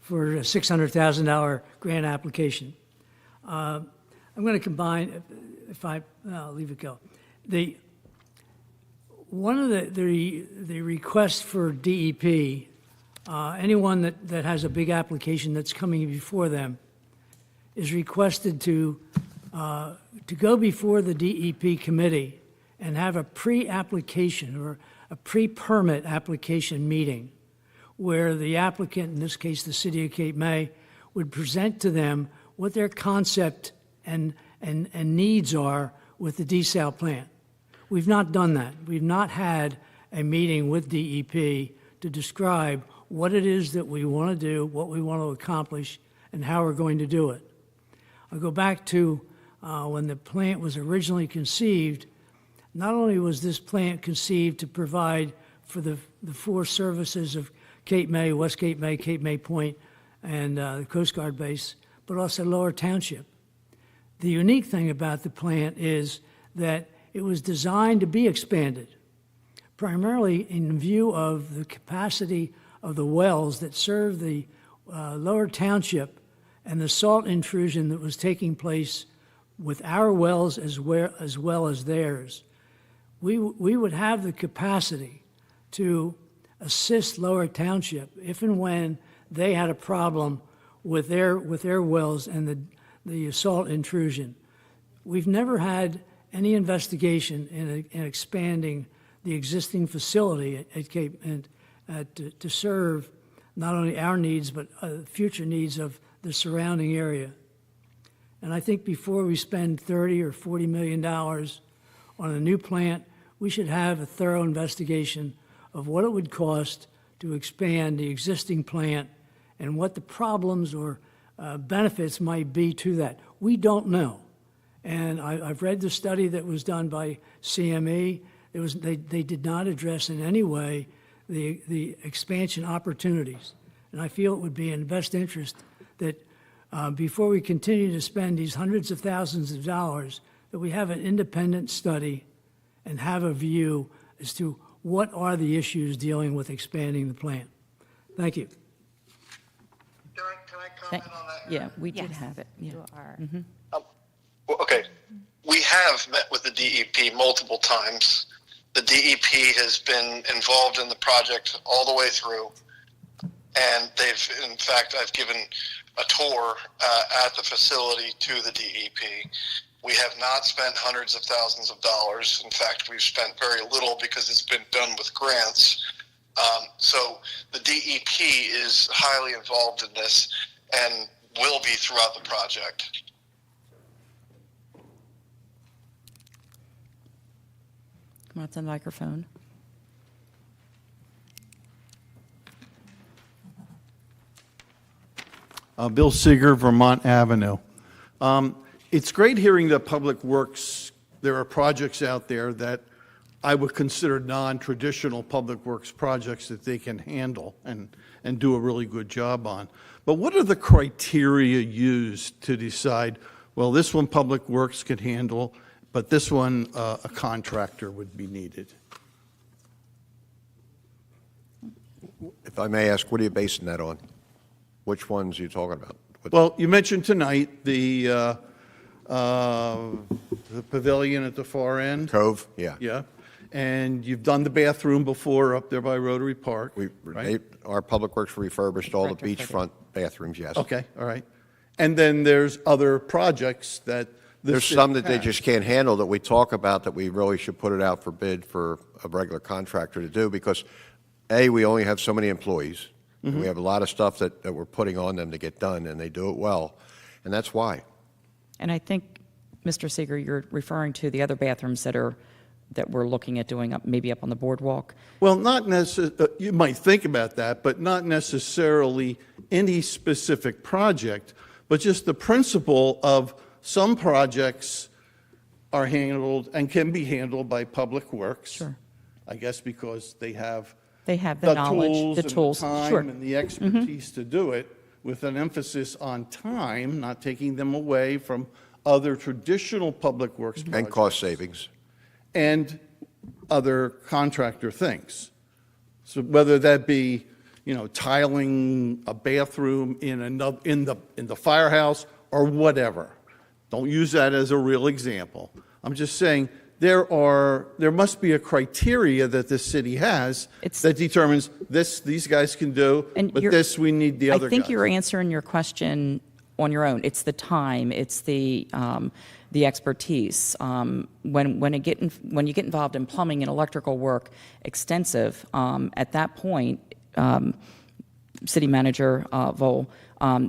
for a $600,000 grant application. I'm going to combine, I'll leave it go. One of the requests for DEP, anyone that has a big application that's coming before them, is requested to go before the DEP committee and have a pre-application or a pre-permit application meeting where the applicant, in this case the City of Cape May, would present to them what their concept and needs are with the desal plant. We've not done that. We've not had a meeting with DEP to describe what it is that we want to do, what we want to accomplish, and how we're going to do it. I'll go back to when the plant was originally conceived. Not only was this plant conceived to provide for the four services of Cape May, West Cape May Point, and the Coast Guard base, but also Lower Township. The unique thing about the plant is that it was designed to be expanded, primarily in view of the capacity of the wells that serve the Lower Township and the salt intrusion that was taking place with our wells as well as theirs. We would have the capacity to assist Lower Township if and when they had a problem with their wells and the salt intrusion. We've never had any investigation in expanding the existing facility at Cape and to serve not only our needs but future needs of the surrounding area. And I think before we spend $30 or $40 million on a new plant, we should have a thorough investigation of what it would cost to expand the existing plant and what the problems or benefits might be to that. We don't know. And I've read the study that was done by CME. They did not address in any way the expansion opportunities. And I feel it would be in the best interest that before we continue to spend these hundreds of thousands of dollars, that we have an independent study and have a view as to what are the issues dealing with expanding the plant. Thank you. Can I comment on that? Yeah, we did Yes. have it. Yeah. You are. Well, okay, we have met with the DEP multiple times. The DEP has been involved in the project all the way through, and in fact, I've given a tour at the facility to the DEP, We have not spent hundreds of thousands of dollars. In fact, we've spent very little because it's been done with grants. So the DEP is highly involved in this and will be throughout the project. Come on to the microphone. Bill Seeger, Vermont Avenue. It's great hearing that Public Works, there are projects out there that I would consider non-traditional Public Works projects that they can handle and do a really good job on. But what are the criteria used to decide, well, this one Public Works could handle, but this one a contractor would be needed? If I may ask, what are you basing that on? Which ones are you talking about? Well, you mentioned tonight the pavilion at the far end. Cove? Yeah. Yeah. And you've done the bathroom before up there by Rotary Park, right? Our Public Works refurbished all the Retrofitted. beachfront bathrooms, yes. Okay, all right. And then there's other projects that the There's city some that they has. just can't handle that we talk about that we really should put it out for bid for a regular contractor to do because, A, we only have so many employees. And we have a lot of stuff that we're putting on them to get done, and they do it well. And that's why. And I think, Mr. Seeger, you're referring to the other bathrooms that we're looking at doing up, maybe up on the boardwalk. Well, not necessarily, you might think about that, but not necessarily any specific project, but just the principle of some projects are handled and can be handled by Public Works. Sure. I guess because they have They have the knowledge, the tools. and the Sure. time and the expertise to do it, with an emphasis on time, not taking them away from other traditional Public Works projects. And cost savings. And other contractor things. So whether that be, tiling a bathroom in the firehouse or whatever. Don't use that as a real example. I'm just saying there must be a criteria that this city has that determines these guys can do, but this we need the other guys. I think you're answering your question on your own. It's the time, it's the expertise. When you get involved in plumbing and electrical work, extensive, at that point, City Manager Vole,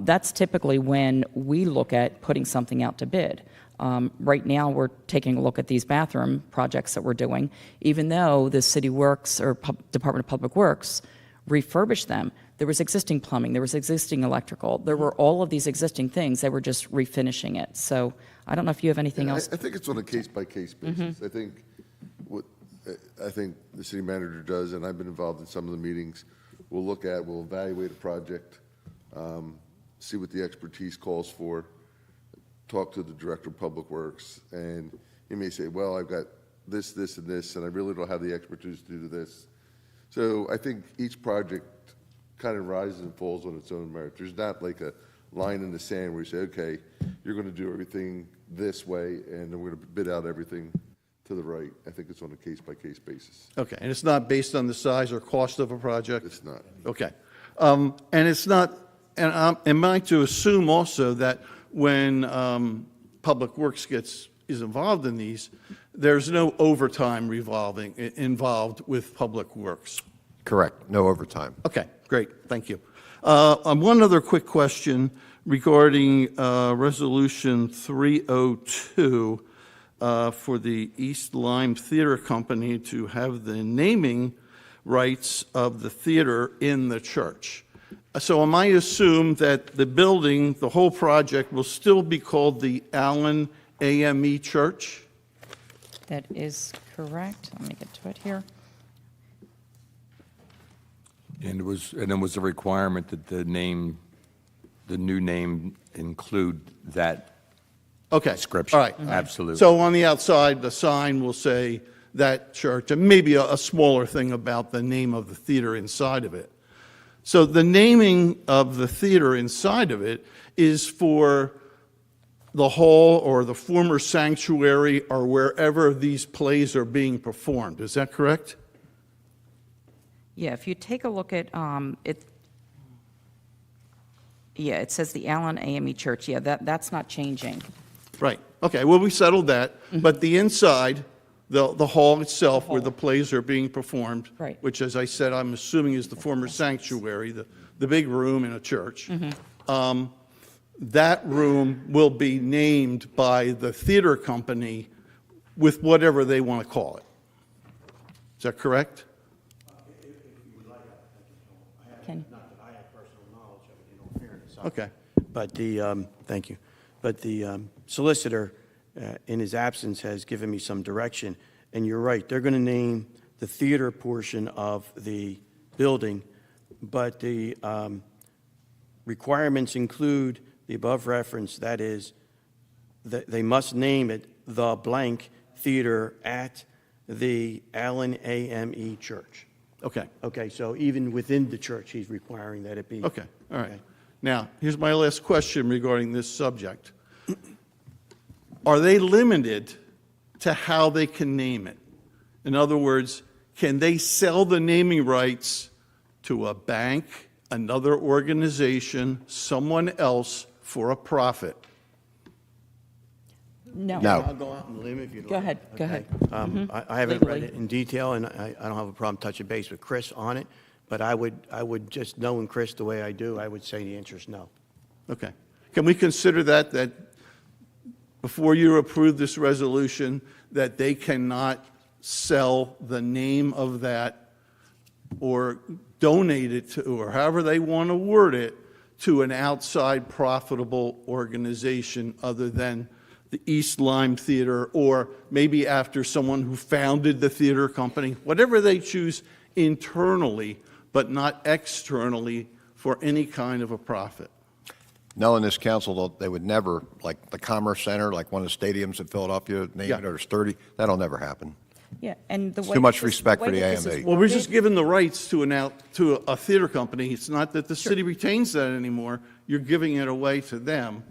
that's typically when we look at putting something out to bid. Right now, we're taking a look at these bathroom projects that we're doing. Even though the City Works or Department of Public Works refurbished them, there was existing plumbing, there was existing electrical, there were all of these existing things. They were just refinishing it. So I don't know if you have anything else. I think it's on a case-by-case basis. I think the city manager does, and I've been involved in some of the meetings. We'll evaluate a project, see what the expertise calls for, talk to the Director of Public Works, and he may say, well, I've got this, this, and this, and I really don't have the expertise to do this. So I think each project kind of rises and falls on its own merit. There's not like a line in the sand where you say, okay, you're going to do everything this way, and then we're going to bid out everything to the right. I think it's on a case-by-case basis. Okay, and it's not based on the size or cost of a project? It's not. Okay. And it's not, and am I to assume also that when Public Works is involved in these, there's no overtime involved with Public Works? Correct. No overtime. Okay, great, thank you. One other quick question regarding Resolution 302 for the East Lyme Theater Company to have the naming rights of the theater in the church. So am I assumed that the building, the whole project, will still be called the Allen AME Church? That is correct. Let me get to it here. And it was a requirement that the new name include that Okay. description. All right. Absolutely. So on the outside, the sign will say that church, and maybe a smaller thing about the name of the theater inside of it. So the naming of the theater inside of it is for the hall or the former sanctuary or wherever these plays are being performed. Is that correct? Yeah, if you take a look at it, yeah, it says the Allen AME Church. Yeah, that's not changing. Right. Okay, well, we settled that, but the inside, the hall itself where the plays are being performed, Right. which, as I said, I'm assuming is the former sanctuary, the big room in a church, that room will be named by the theater company with whatever they want to call it. Is that correct? Ken? Okay. But the, thank you. But the solicitor, in his absence, has given me some direction. And you're right, they're going to name the theater portion of the building, but the requirements include the above reference, that is, that they must name it the blank theater at the Allen AME Church. Okay. Okay, so even within the church, he's requiring that it be. Okay, all right. Okay. Now, here's my last question regarding this subject. Are they limited to how they can name it? In other words, can they sell the naming rights to a bank, another organization, someone else for a profit? No. No. I'll go out on a limb if you'd like. Go ahead, go ahead. I haven't read Legally. it in detail, and I don't have a problem touching base with Chris on it, but I would just, knowing Chris the way I do, I would say the answer is no. Okay. Can we consider that before you approve this resolution, that they cannot sell the name of that or donate it to, or however they want to word it, to an outside profitable organization other than the East Lyme Theater, or maybe after someone who founded the theater company, whatever they choose internally, but not externally for any kind of a profit? Knowing this council, they would never, like the Commerce Center, like one of the stadiums in Philadelphia, name Yeah. it, or sturdy, that'll never happen. Yeah, and the It's way. too much this- respect way for the that this is AMA. Well, we're worded- just giving the rights to a theater company. It's not that the city retains that anymore. You're giving it away to them.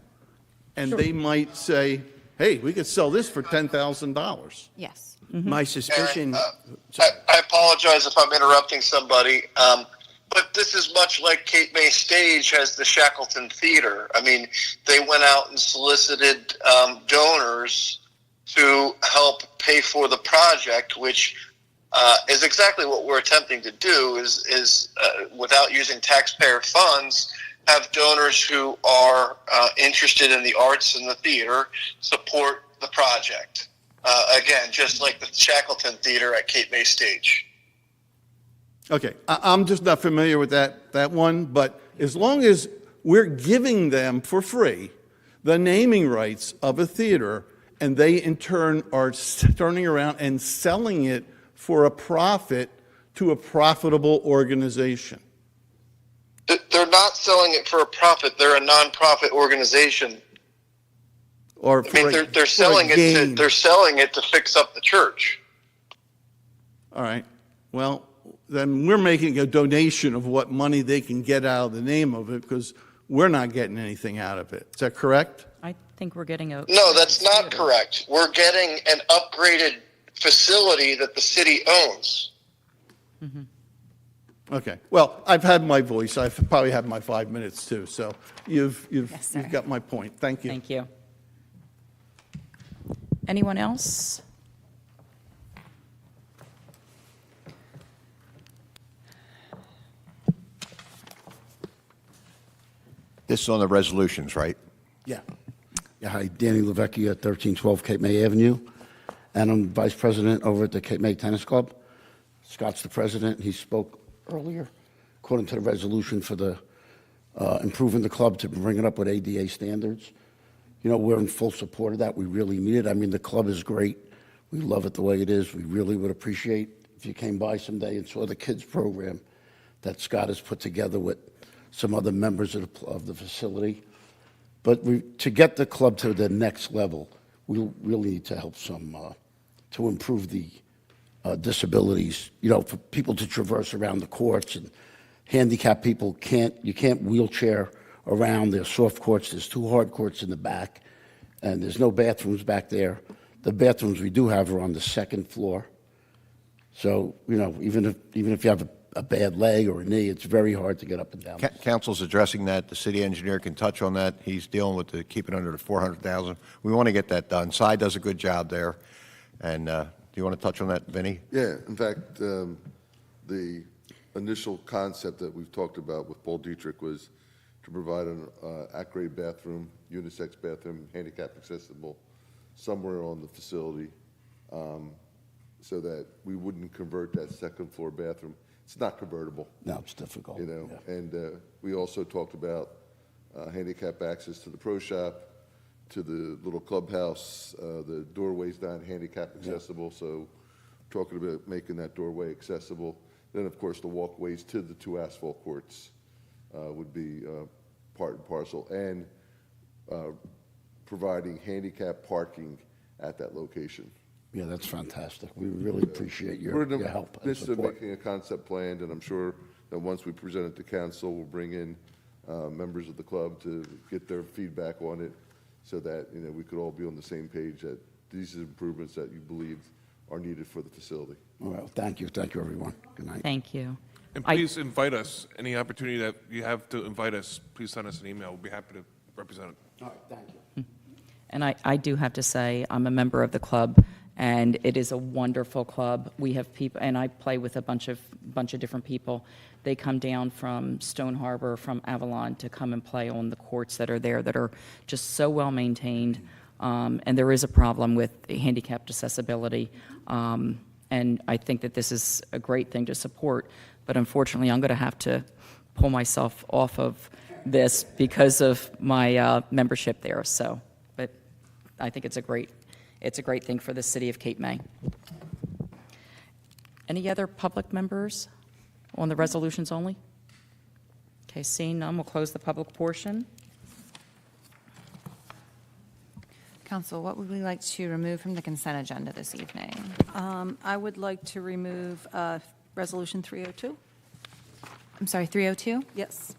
And they might say, hey, we could sell this for $10,000. Yes. My suspicion, I apologize if I'm interrupting somebody, but this is much like Cape May Stage has the Shackleton Theater. I mean, they went out and solicited donors to help pay for the project, which is exactly what we're attempting to do, is without using taxpayer funds, have donors who are interested in the arts and the theater support the project. Again, just like the Shackleton Theater at Cape May Stage. Okay, I'm just not familiar with that one, but as long as we're giving them for free the naming rights of a theater, and they in turn are turning around and selling it for a profit to a profitable organization. They're not selling it for a profit. They're a nonprofit organization. Or I mean, they're selling it to fix up the church. All right, well, then we're making a donation of what money they can get out of the name of it, because we're not getting anything out of it. Is that correct? I think we're getting a. No, that's not correct. We're getting an upgraded facility that the city owns. Okay, well, I've had my voice. I've probably had my 5 minutes too, so you've got my point. Thank you. Thank you. Anyone else? This is on the resolutions, right? Yeah. Yeah, hi, Danny Levecchia, 1312 Cape May Avenue, and I'm Vice President over at the Cape May Tennis Club. Scott's the president. He spoke earlier, according to the resolution for the improving the club to bring it up with ADA standards. You know, we're in full support of that. We really need it. I mean, the club is great. We love it the way it is. We really would appreciate if you came by someday and saw the kids program that Scott has put together with some other members of the facility. But to get the club to the next level, we really need to help to improve the disabilities, you know, for people to traverse around the courts, and handicapped people you can't wheelchair around. There's soft courts, there's 2 hard courts in the back, and there's no bathrooms back there. The bathrooms we do have are on the 2nd floor. So, you know, even if you have a bad leg or a knee, it's very hard to get up and down. Council's addressing that. The city engineer can touch on that. He's dealing with keep it under the 400,000. We want to get that done. Cy does a good job there. And do you want to touch on that, Vinny? Yeah, in fact, the initial concept that we've talked about with Paul Dietrich was to provide an at-grade bathroom, unisex bathroom, handicap accessible, somewhere on the facility, so that we wouldn't convert that second floor bathroom. It's not convertible, No, it's difficult. you know. Yeah. And we also talked about handicap access to the pro shop, to the little clubhouse. The doorway's not handicap accessible, so talking about making that doorway accessible. Then, of course, the walkways to the 2 asphalt courts would be part and parcel, and providing handicap parking at that location. Yeah, that's fantastic. We really appreciate We're in your the help and midst of support. making a concept plan, and I'm sure that once we present it to council, we'll bring in members of the club to get their feedback on it, so that, you know, we could all be on the same page that these are improvements that you believe are needed for the facility. Well, thank you, everyone. Good night. Thank you. And I- please invite us. Any opportunity that you have to invite us, please send us an email. We'll be happy to represent it. All right, thank you. And I do have to say, I'm a member of the club, and it is a wonderful club. We have people, and I play with a bunch of different people. They come down from Stone Harbor, from Avalon, to come and play on the courts that are there, that are just so well maintained. And there is a problem with handicapped accessibility. And I think that this is a great thing to support. But unfortunately, I'm going to have to pull myself off of this because of my membership there. So, but I think it's a great thing for the city of Cape May. Any other public members on the resolutions only? Okay, seeing none, we'll close the public portion. Council, what would we like to remove from the consent agenda this evening? I would like to remove Resolution 302. I'm sorry, 302? Yes.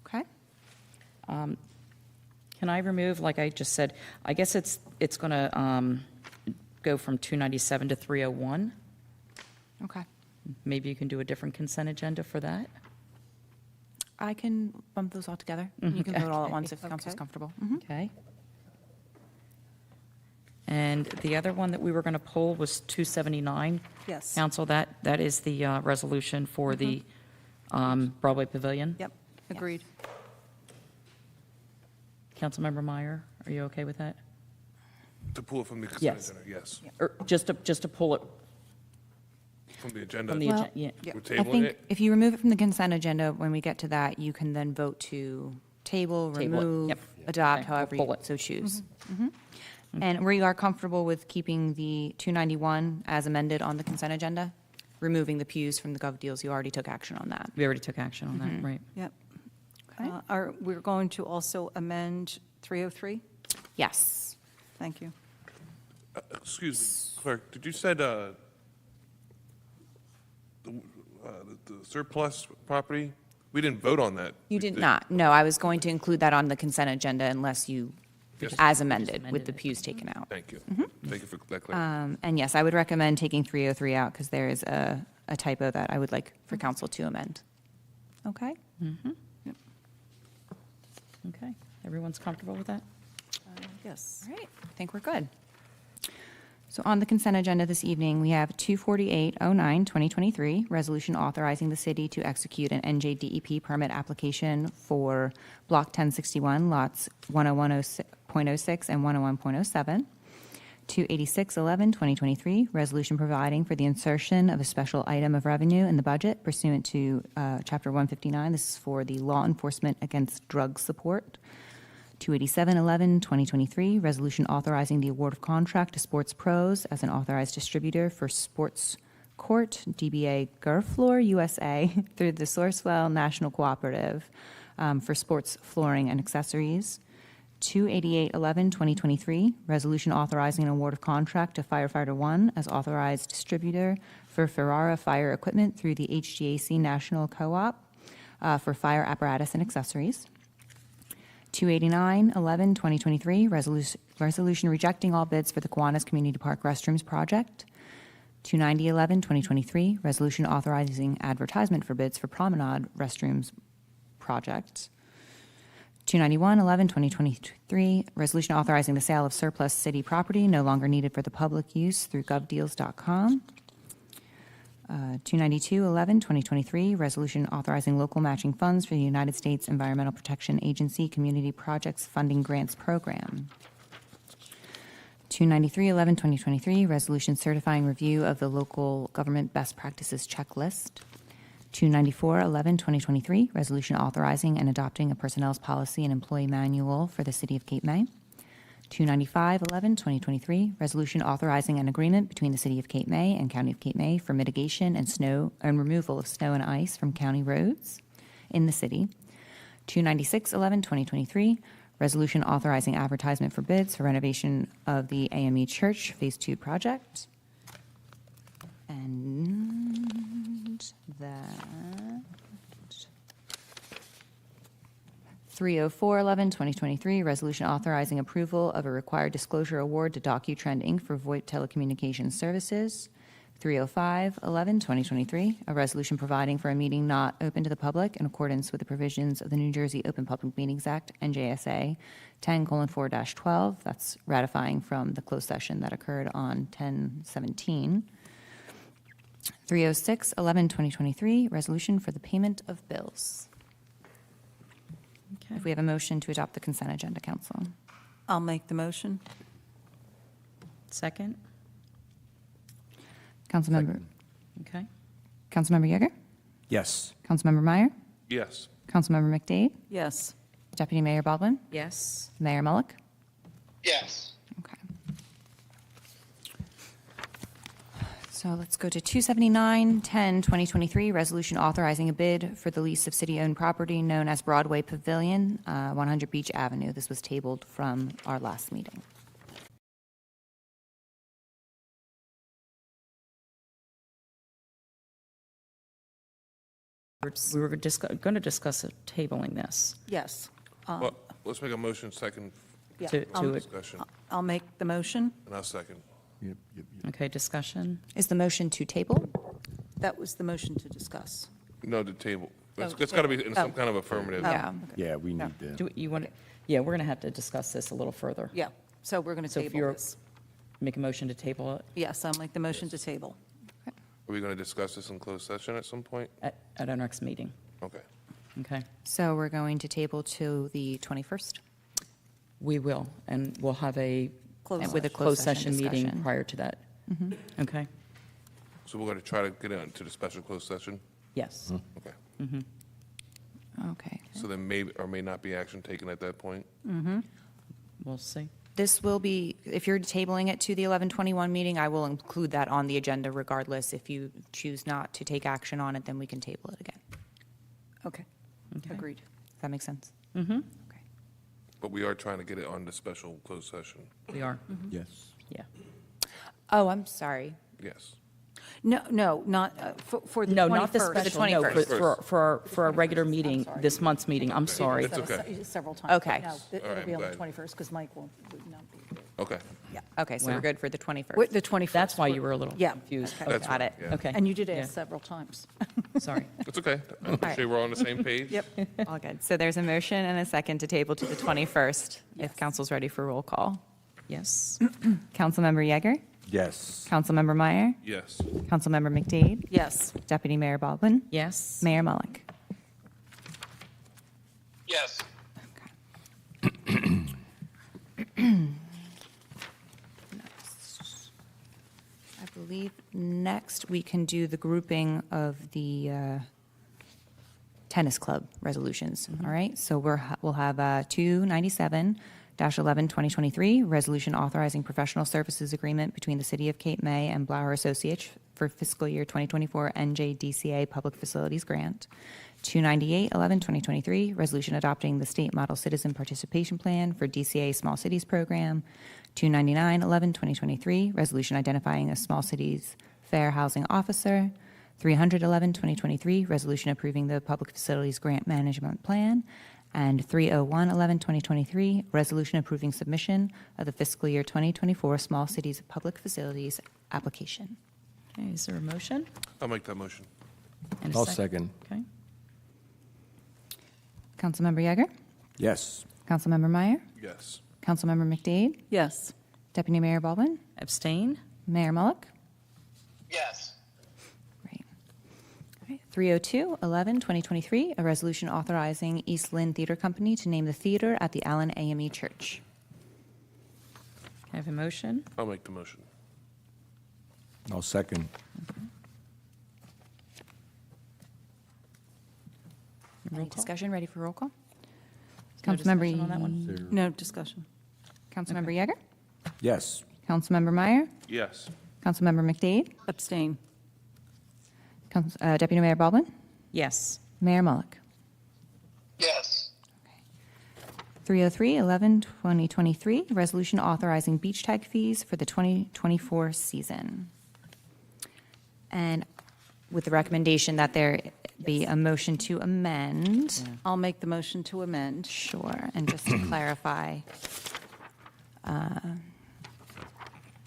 Okay. Can I remove, like I just said, I guess it's going to go from 297 to 301? Okay. Maybe you can do a different consent agenda for that? I can bump those all together. Mhm. You can vote all at Okay. once if council's Okay. comfortable. Okay. And the other one that we were going to pull was 279. Yes. Council, that is the resolution for the Broadway Pavilion. Yep, agreed. Councilmember Meyer, are you okay with that? To pull it from the consent Yes. agenda, yes. Or just to pull it From the agenda. from the Well, agenda? Yeah. We're I tabling think it? if you remove it from the consent agenda, when we get to that, you can then vote to table, Table it. remove, Yep. adopt, Okay, we'll however pull you it. so choose. Mhm. And we are comfortable with keeping the 291 as amended on the consent agenda, removing the pews from the gov deals. You already took action on that. We already took action on that, right? Yep. Okay. We're going to also amend 303? Yes. Thank you. Excuse me, clerk, did you said the surplus property? We didn't vote on that. You did not. No, I was going to include that on the consent agenda unless you, Yes. as amended, with amended the it. pews taken out. Thank you. Thank you for that clarity. And yes, I would recommend taking 303 out because there is a typo that I would like for council to amend. Okay? Okay. Everyone's comfortable with that? Yes. All right, I think we're good. So on the consent agenda this evening, we have 24809-2023, resolution authorizing the city to execute an NJDEP permit application for Block 1061, lots 101.06 and 101.07. 28611-2023, resolution providing for the insertion of a special item of revenue in the budget pursuant to Chapter 159. This is for the law enforcement against drug support. 28711-2023, resolution authorizing the award of contract to Sports Pros as an authorized distributor for Sports Court, DBA Gerflor USA, through the Sourcewell National Cooperative for sports flooring and accessories. 28811-2023, resolution authorizing an award of contract to Firefighter One as authorized distributor for Ferrara Fire Equipment through the HGAC National Co-op for fire apparatus and accessories. 28911-2023, resolution rejecting all bids for the Kiwanis Community Park restrooms project. 290-11-2023, resolution authorizing advertisement for bids for promenade restrooms project. 291-11-2023, resolution authorizing the sale of surplus city property no longer needed for the public use through govdeals.com. 292-11-2023, resolution authorizing local matching funds for the United States Environmental Protection Agency Community Projects Funding Grants Program. 293-11-2023, resolution certifying review of the local government best practices checklist. 294-11-2023, resolution authorizing and adopting a personnel's policy and employee manual for the City of Cape May. 295-11-2023, resolution authorizing an agreement between the City of Cape May and County of Cape May for mitigation and removal of snow and ice from county roads in the city. 296-11-2023, resolution authorizing advertisement for bids for renovation of the AME Church Phase 2 project. And that 304-11-2023, resolution authorizing approval of a required disclosure award to DocuTrend Inc. for VoIP telecommunications services. 305-11-2023, a resolution providing for a meeting not open to the public in accordance with the provisions of the New Jersey Open Public Meetings Act, NJSA 10:4-12. That's ratifying from the closed session that occurred on 10/17. 306-11-2023, resolution for the payment of bills. If we have a motion to adopt the consent agenda, Council. I'll make the motion. Second? Councilmember, Okay. Councilmember Yeager? Yes. Councilmember Meyer? Yes. Councilmember McDade? Yes. Deputy Mayor Baldwin? Yes. Mayor Mullick? Yes. Okay. So let's go to 279-10-2023, resolution authorizing a bid for the lease of city-owned property known as Broadway Pavilion, 100 Beach Avenue. This was tabled from our last meeting. We were going to discuss tabling this. Yes. Well, let's make a motion second Yeah, to I'll- discussion, I'll make the motion. and I'll second. Okay, discussion? Is the motion to table? That was the motion to discuss. No, the table. It's Oh, got to be in some oh. kind of affirmative. Oh, Yeah. okay. Yeah, we need to. Do you want to, yeah, we're going to have to discuss this a little further. Yeah, so we're going to So if table you're, this. make a motion to table it Yes, I'll make the motion to table. Are we going to discuss this in closed session at some point? at our next meeting. Okay. Okay? So we're going to table to the 21st? We will, and we'll have a Closed With a closed session meeting discussion. prior to that. Okay? So we're going to try to get into the special closed session? Yes. Okay. Okay. So then may or may not be action taken at that point? We'll see. This will be, if you're tabling it to the 11/21 meeting, I will include that on the agenda regardless. If you choose not to take action on it, then we can table it again. Okay, Okay. agreed. Does that make sense? Mm-hmm. Okay. But we are trying to get it on the special closed session. We are. Yes. Yeah. Oh, I'm sorry. Yes. No, no, not, for the 21st. No, not the For the special, no, 21st. for our regular meeting, this month's meeting. I'm sorry. It's okay. Several times. Okay. No, All it'll right, be on the I'm glad. 21st, because Mike would not be here. Okay. Okay, so Wow. we're good for the 21st. Wait, the 21st. That's why you were a little Yeah, confused. okay. Okay. That's Got right, it. yeah. Okay. And you did Yeah. ask several times. Sorry. It's okay. I'm right. sure we're on the same page. Yep. All good. So there's a motion and a second to table to the 21st, if council's ready for roll call. Yes. Councilmember Yeager? Yes. Councilmember Meyer? Yes. Councilmember McDade? Yes. Deputy Mayor Baldwin? Yes. Mayor Mullick? Yes. I believe next we can do the grouping of the tennis club resolutions, all right? So we'll have 297-11-2023, resolution authorizing professional services agreement between the City of Cape May and Blower Associates for fiscal year 2024 NJDCA Public Facilities Grant. 298-11-2023, resolution adopting the state model citizen participation plan for DCA Small Cities Program. 299-11-2023, resolution identifying a small cities fair housing officer. 311-2023, resolution approving the public facilities grant management plan. And 301-11-2023, resolution approving submission of the fiscal year 2024 Small Cities Public Facilities application. Okay, is there a motion? I'll make that motion. And a I'll second. Okay. Councilmember Yeager? Yes. Councilmember Meyer? Yes. Councilmember McDade? Yes. Deputy Mayor Baldwin? Abstain? Mayor Mullick? Yes. Great. All right, 302-11-2023, a resolution authorizing East Lynn Theater Company to name the theater at the Allen AME Church. Can I have a motion? I'll make the motion. I'll second. Any discussion? Ready for roll call? No discussion on that one? No discussion. Councilmember Yeager? Yes. Councilmember Meyer? Yes. Councilmember McDade? Abstain. Deputy Mayor Baldwin? Yes. Mayor Mullick? Yes. 303-11-2023, resolution authorizing beach tag fees for the 2024 season. And with the recommendation that there be a motion to amend. I'll make the motion to amend. Sure, and just to clarify,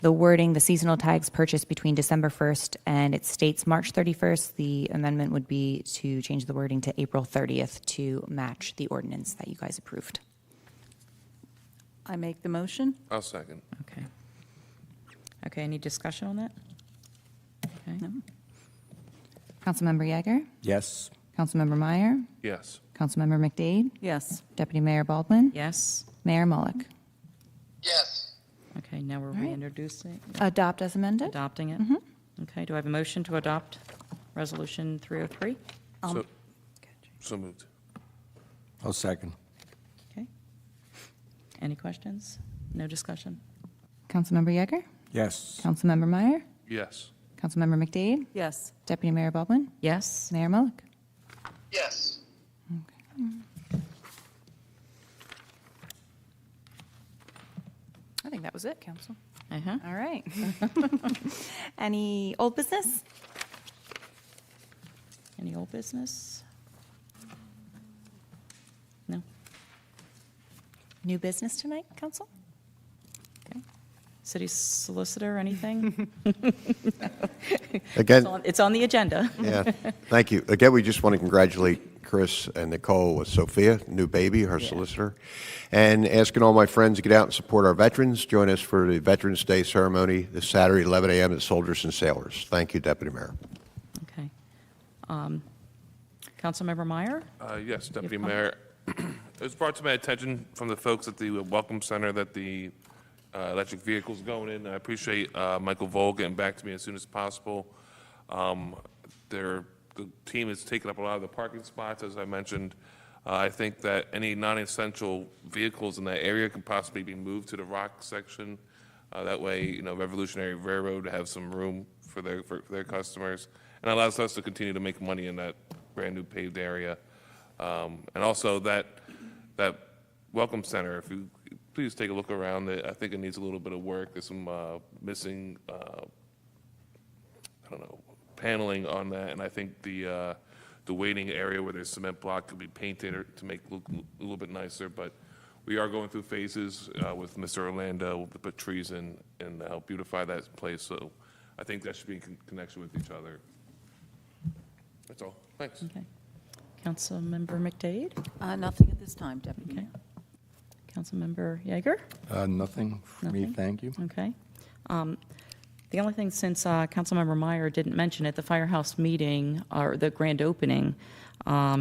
the wording, the seasonal tags purchased between December 1st and it states March 31st, the amendment would be to change the wording to April 30th to match the ordinance that you guys approved. I make the motion. I'll second. Okay. Okay, any discussion on that? Okay. No. Councilmember Yeager? Yes. Councilmember Meyer? Yes. Councilmember McDade? Yes. Deputy Mayor Baldwin? Yes. Mayor Mullick? Yes. Okay, now we're right. reintroducing, Adopt as amended? adopting it. Okay, do I have a motion to adopt Resolution 303? So moved. I'll second. Okay. Any questions? No discussion? Councilmember Yeager? Yes. Councilmember Meyer? Yes. Councilmember McDade? Yes. Deputy Mayor Baldwin? Yes. Mayor Mullick? Yes. I think that was it, Council. Uh-huh. All right. Any old business? Any old business? No? New business tonight, Council? Okay. City solicitor, anything? Again, It's on the agenda. yeah, thank you. Again, we just want to congratulate Chris and Nicole with Sophia, new baby, her solicitor, and asking all my friends to get out and support our veterans. Join us for the Veterans Day ceremony this Saturday, 11 a.m. at Soldiers and Sailors. Thank you, Deputy Mayor. Okay. Councilmember Meyer? Yes, Deputy comment? Mayor. It was brought to my attention from the folks at the Welcome Center that the electric vehicles going in. I appreciate Michael Vole getting back to me as soon as possible. The team has taken up a lot of the parking spots, as I mentioned. I think that any non-essential vehicles in that area can possibly be moved to the rock section. That way, Revolutionary Railroad have some room for their customers, and allows us to continue to make money in that brand-new paved area. And also that Welcome Center, if you please take a look around it. I think it needs a little bit of work. There's some missing, paneling on that, and I think the waiting area where there's cement block could be painted to make it look a little bit nicer. But we are going through phases with Mr. Orlando to put trees in and help beautify that place. So I think that should be in connection with each other. That's all. Thanks. Okay. Councilmember McDade? Nothing at this time, Deputy Okay. Mayor. Councilmember Yeager? Nothing for me, Nothing? thank you. Okay. The only thing, since Councilmember Meyer didn't mention it, the Firehouse meeting, or the grand opening,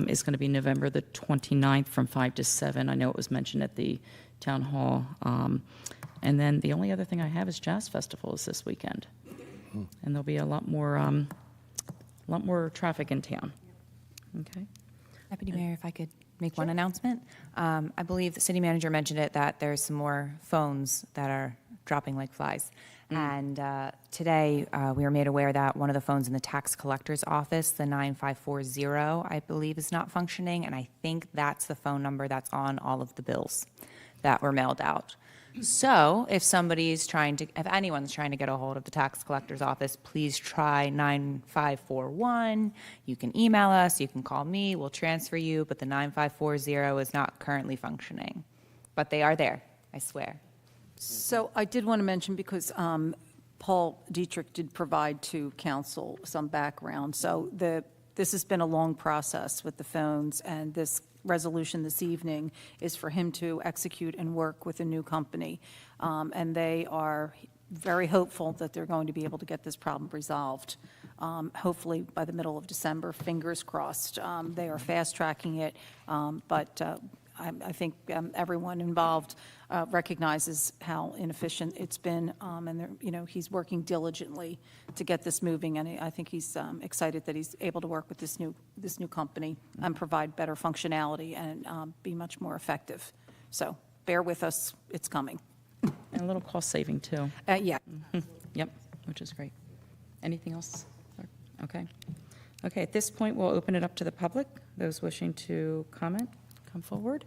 is going to be November the 29th from 5 to 7. I know it was mentioned at the town hall. And then the only other thing I have is Jazz Festival is this weekend. And there'll be a lot more traffic in town. Okay. Deputy Mayor, if I could make one announcement. I believe the city manager mentioned it, that there's some more phones that are dropping like flies. And today, we were made aware that one of the phones in the tax collector's office, the 9540, I believe, is not functioning. And I think that's the phone number that's on all of the bills that were mailed out. So if if anyone's trying to get a hold of the tax collector's office, please try 9541. You can email us, you can call me, we'll transfer you, but the 9540 is not currently functioning. But they are there, I swear. So I did want to mention, because Paul Dietrich did provide to council some background. So this has been a long process with the phones, and this resolution this evening is for him to execute and work with a new company. And they are very hopeful that they're going to be able to get this problem resolved, hopefully by the middle of December, fingers crossed. They are fast-tracking it, but I think everyone involved recognizes how inefficient it's been, and he's working diligently to get this moving, and I think he's excited that he's able to work with this new company and provide better functionality and be much more effective. So bear with us, it's coming. And a little cost saving, too. Yeah. Yep, which is great. Anything else? Okay. Okay, at this point, we'll open it up to the public. Those wishing to comment, come forward.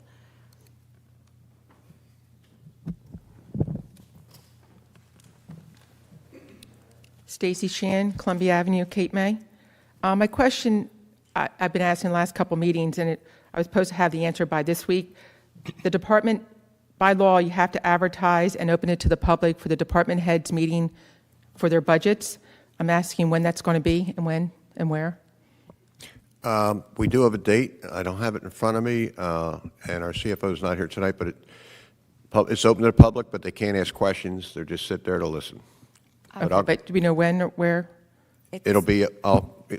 Stacy Shan, Columbia Avenue, Cape May. My question, I've been asking the last couple meetings, and I was supposed to have the answer by this week. The department, by law, you have to advertise and open it to the public for the department heads meeting for their budgets. I'm asking when that's going to be and when and where. We do have a date. I don't have it in front of me, and our CFO is not here tonight, but it's open to the public, but they can't ask questions. They just sit there to listen. But do we know when or where?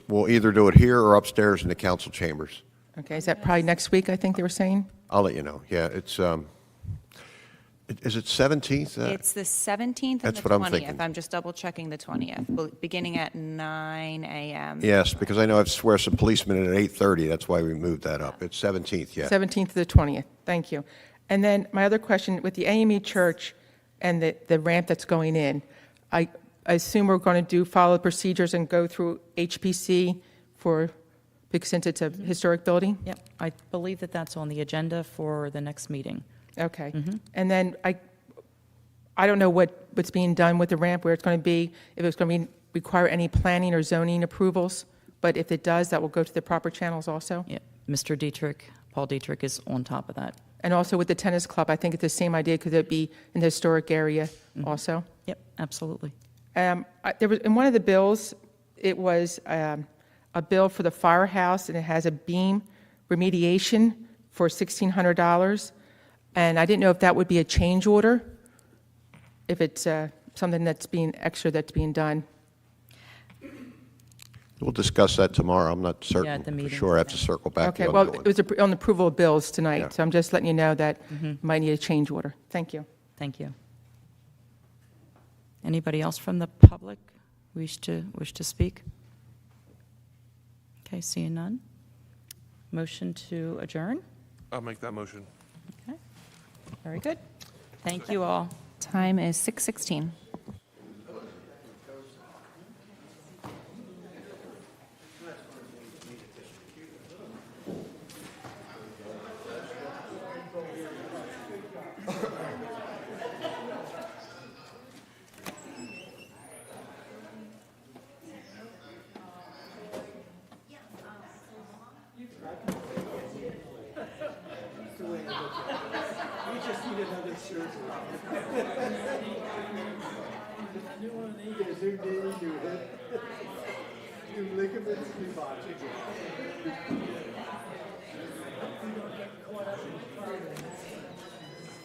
We'll either do it here or upstairs in the council chambers. Okay, is that probably next week, I think they were saying? I'll let you know. Yeah, it's, is it 17th? It's the 17th and That's the what I'm 20th. thinking. I'm just double checking the 20th, beginning at 9 a.m. Yes, because I know I've swear some policemen at 8:30. That's why we moved that up. It's 17th, yeah. 17th to the 20th, thank you. And then my other question, with the AME Church and the ramp that's going in, I assume we're going to follow procedures and go through HPC because since it's a historic building? Yep, I believe that that's on the agenda for the next meeting. Okay. And then I don't know what's being done with the ramp, where it's going to be, if it's going to require any planning or zoning approvals, but if it does, that will go to the proper channels also? Yeah, Mr. Dietrich, Paul Dietrich is on top of that. And also with the tennis club, I think it's the same idea. Could it be in the historic area also? Yep, absolutely. There was, in one of the bills, it was a bill for the firehouse, and it has a beam remediation for $1,600. And I didn't know if that would be a change order, if it's something that's being extra that's being done. We'll discuss that tomorrow. I'm not certain. Yeah, at the for meeting. sure. I have to circle back. Okay, to well, the it was on the approval of bills tonight, Yeah. so I'm just letting you know that you might need a change order. Thank you. Thank you. Anybody else from the public wish to speak? Okay, seeing none. Motion to adjourn? I'll make that motion. Okay, very good. Thank you all. Time is 6:16.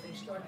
They start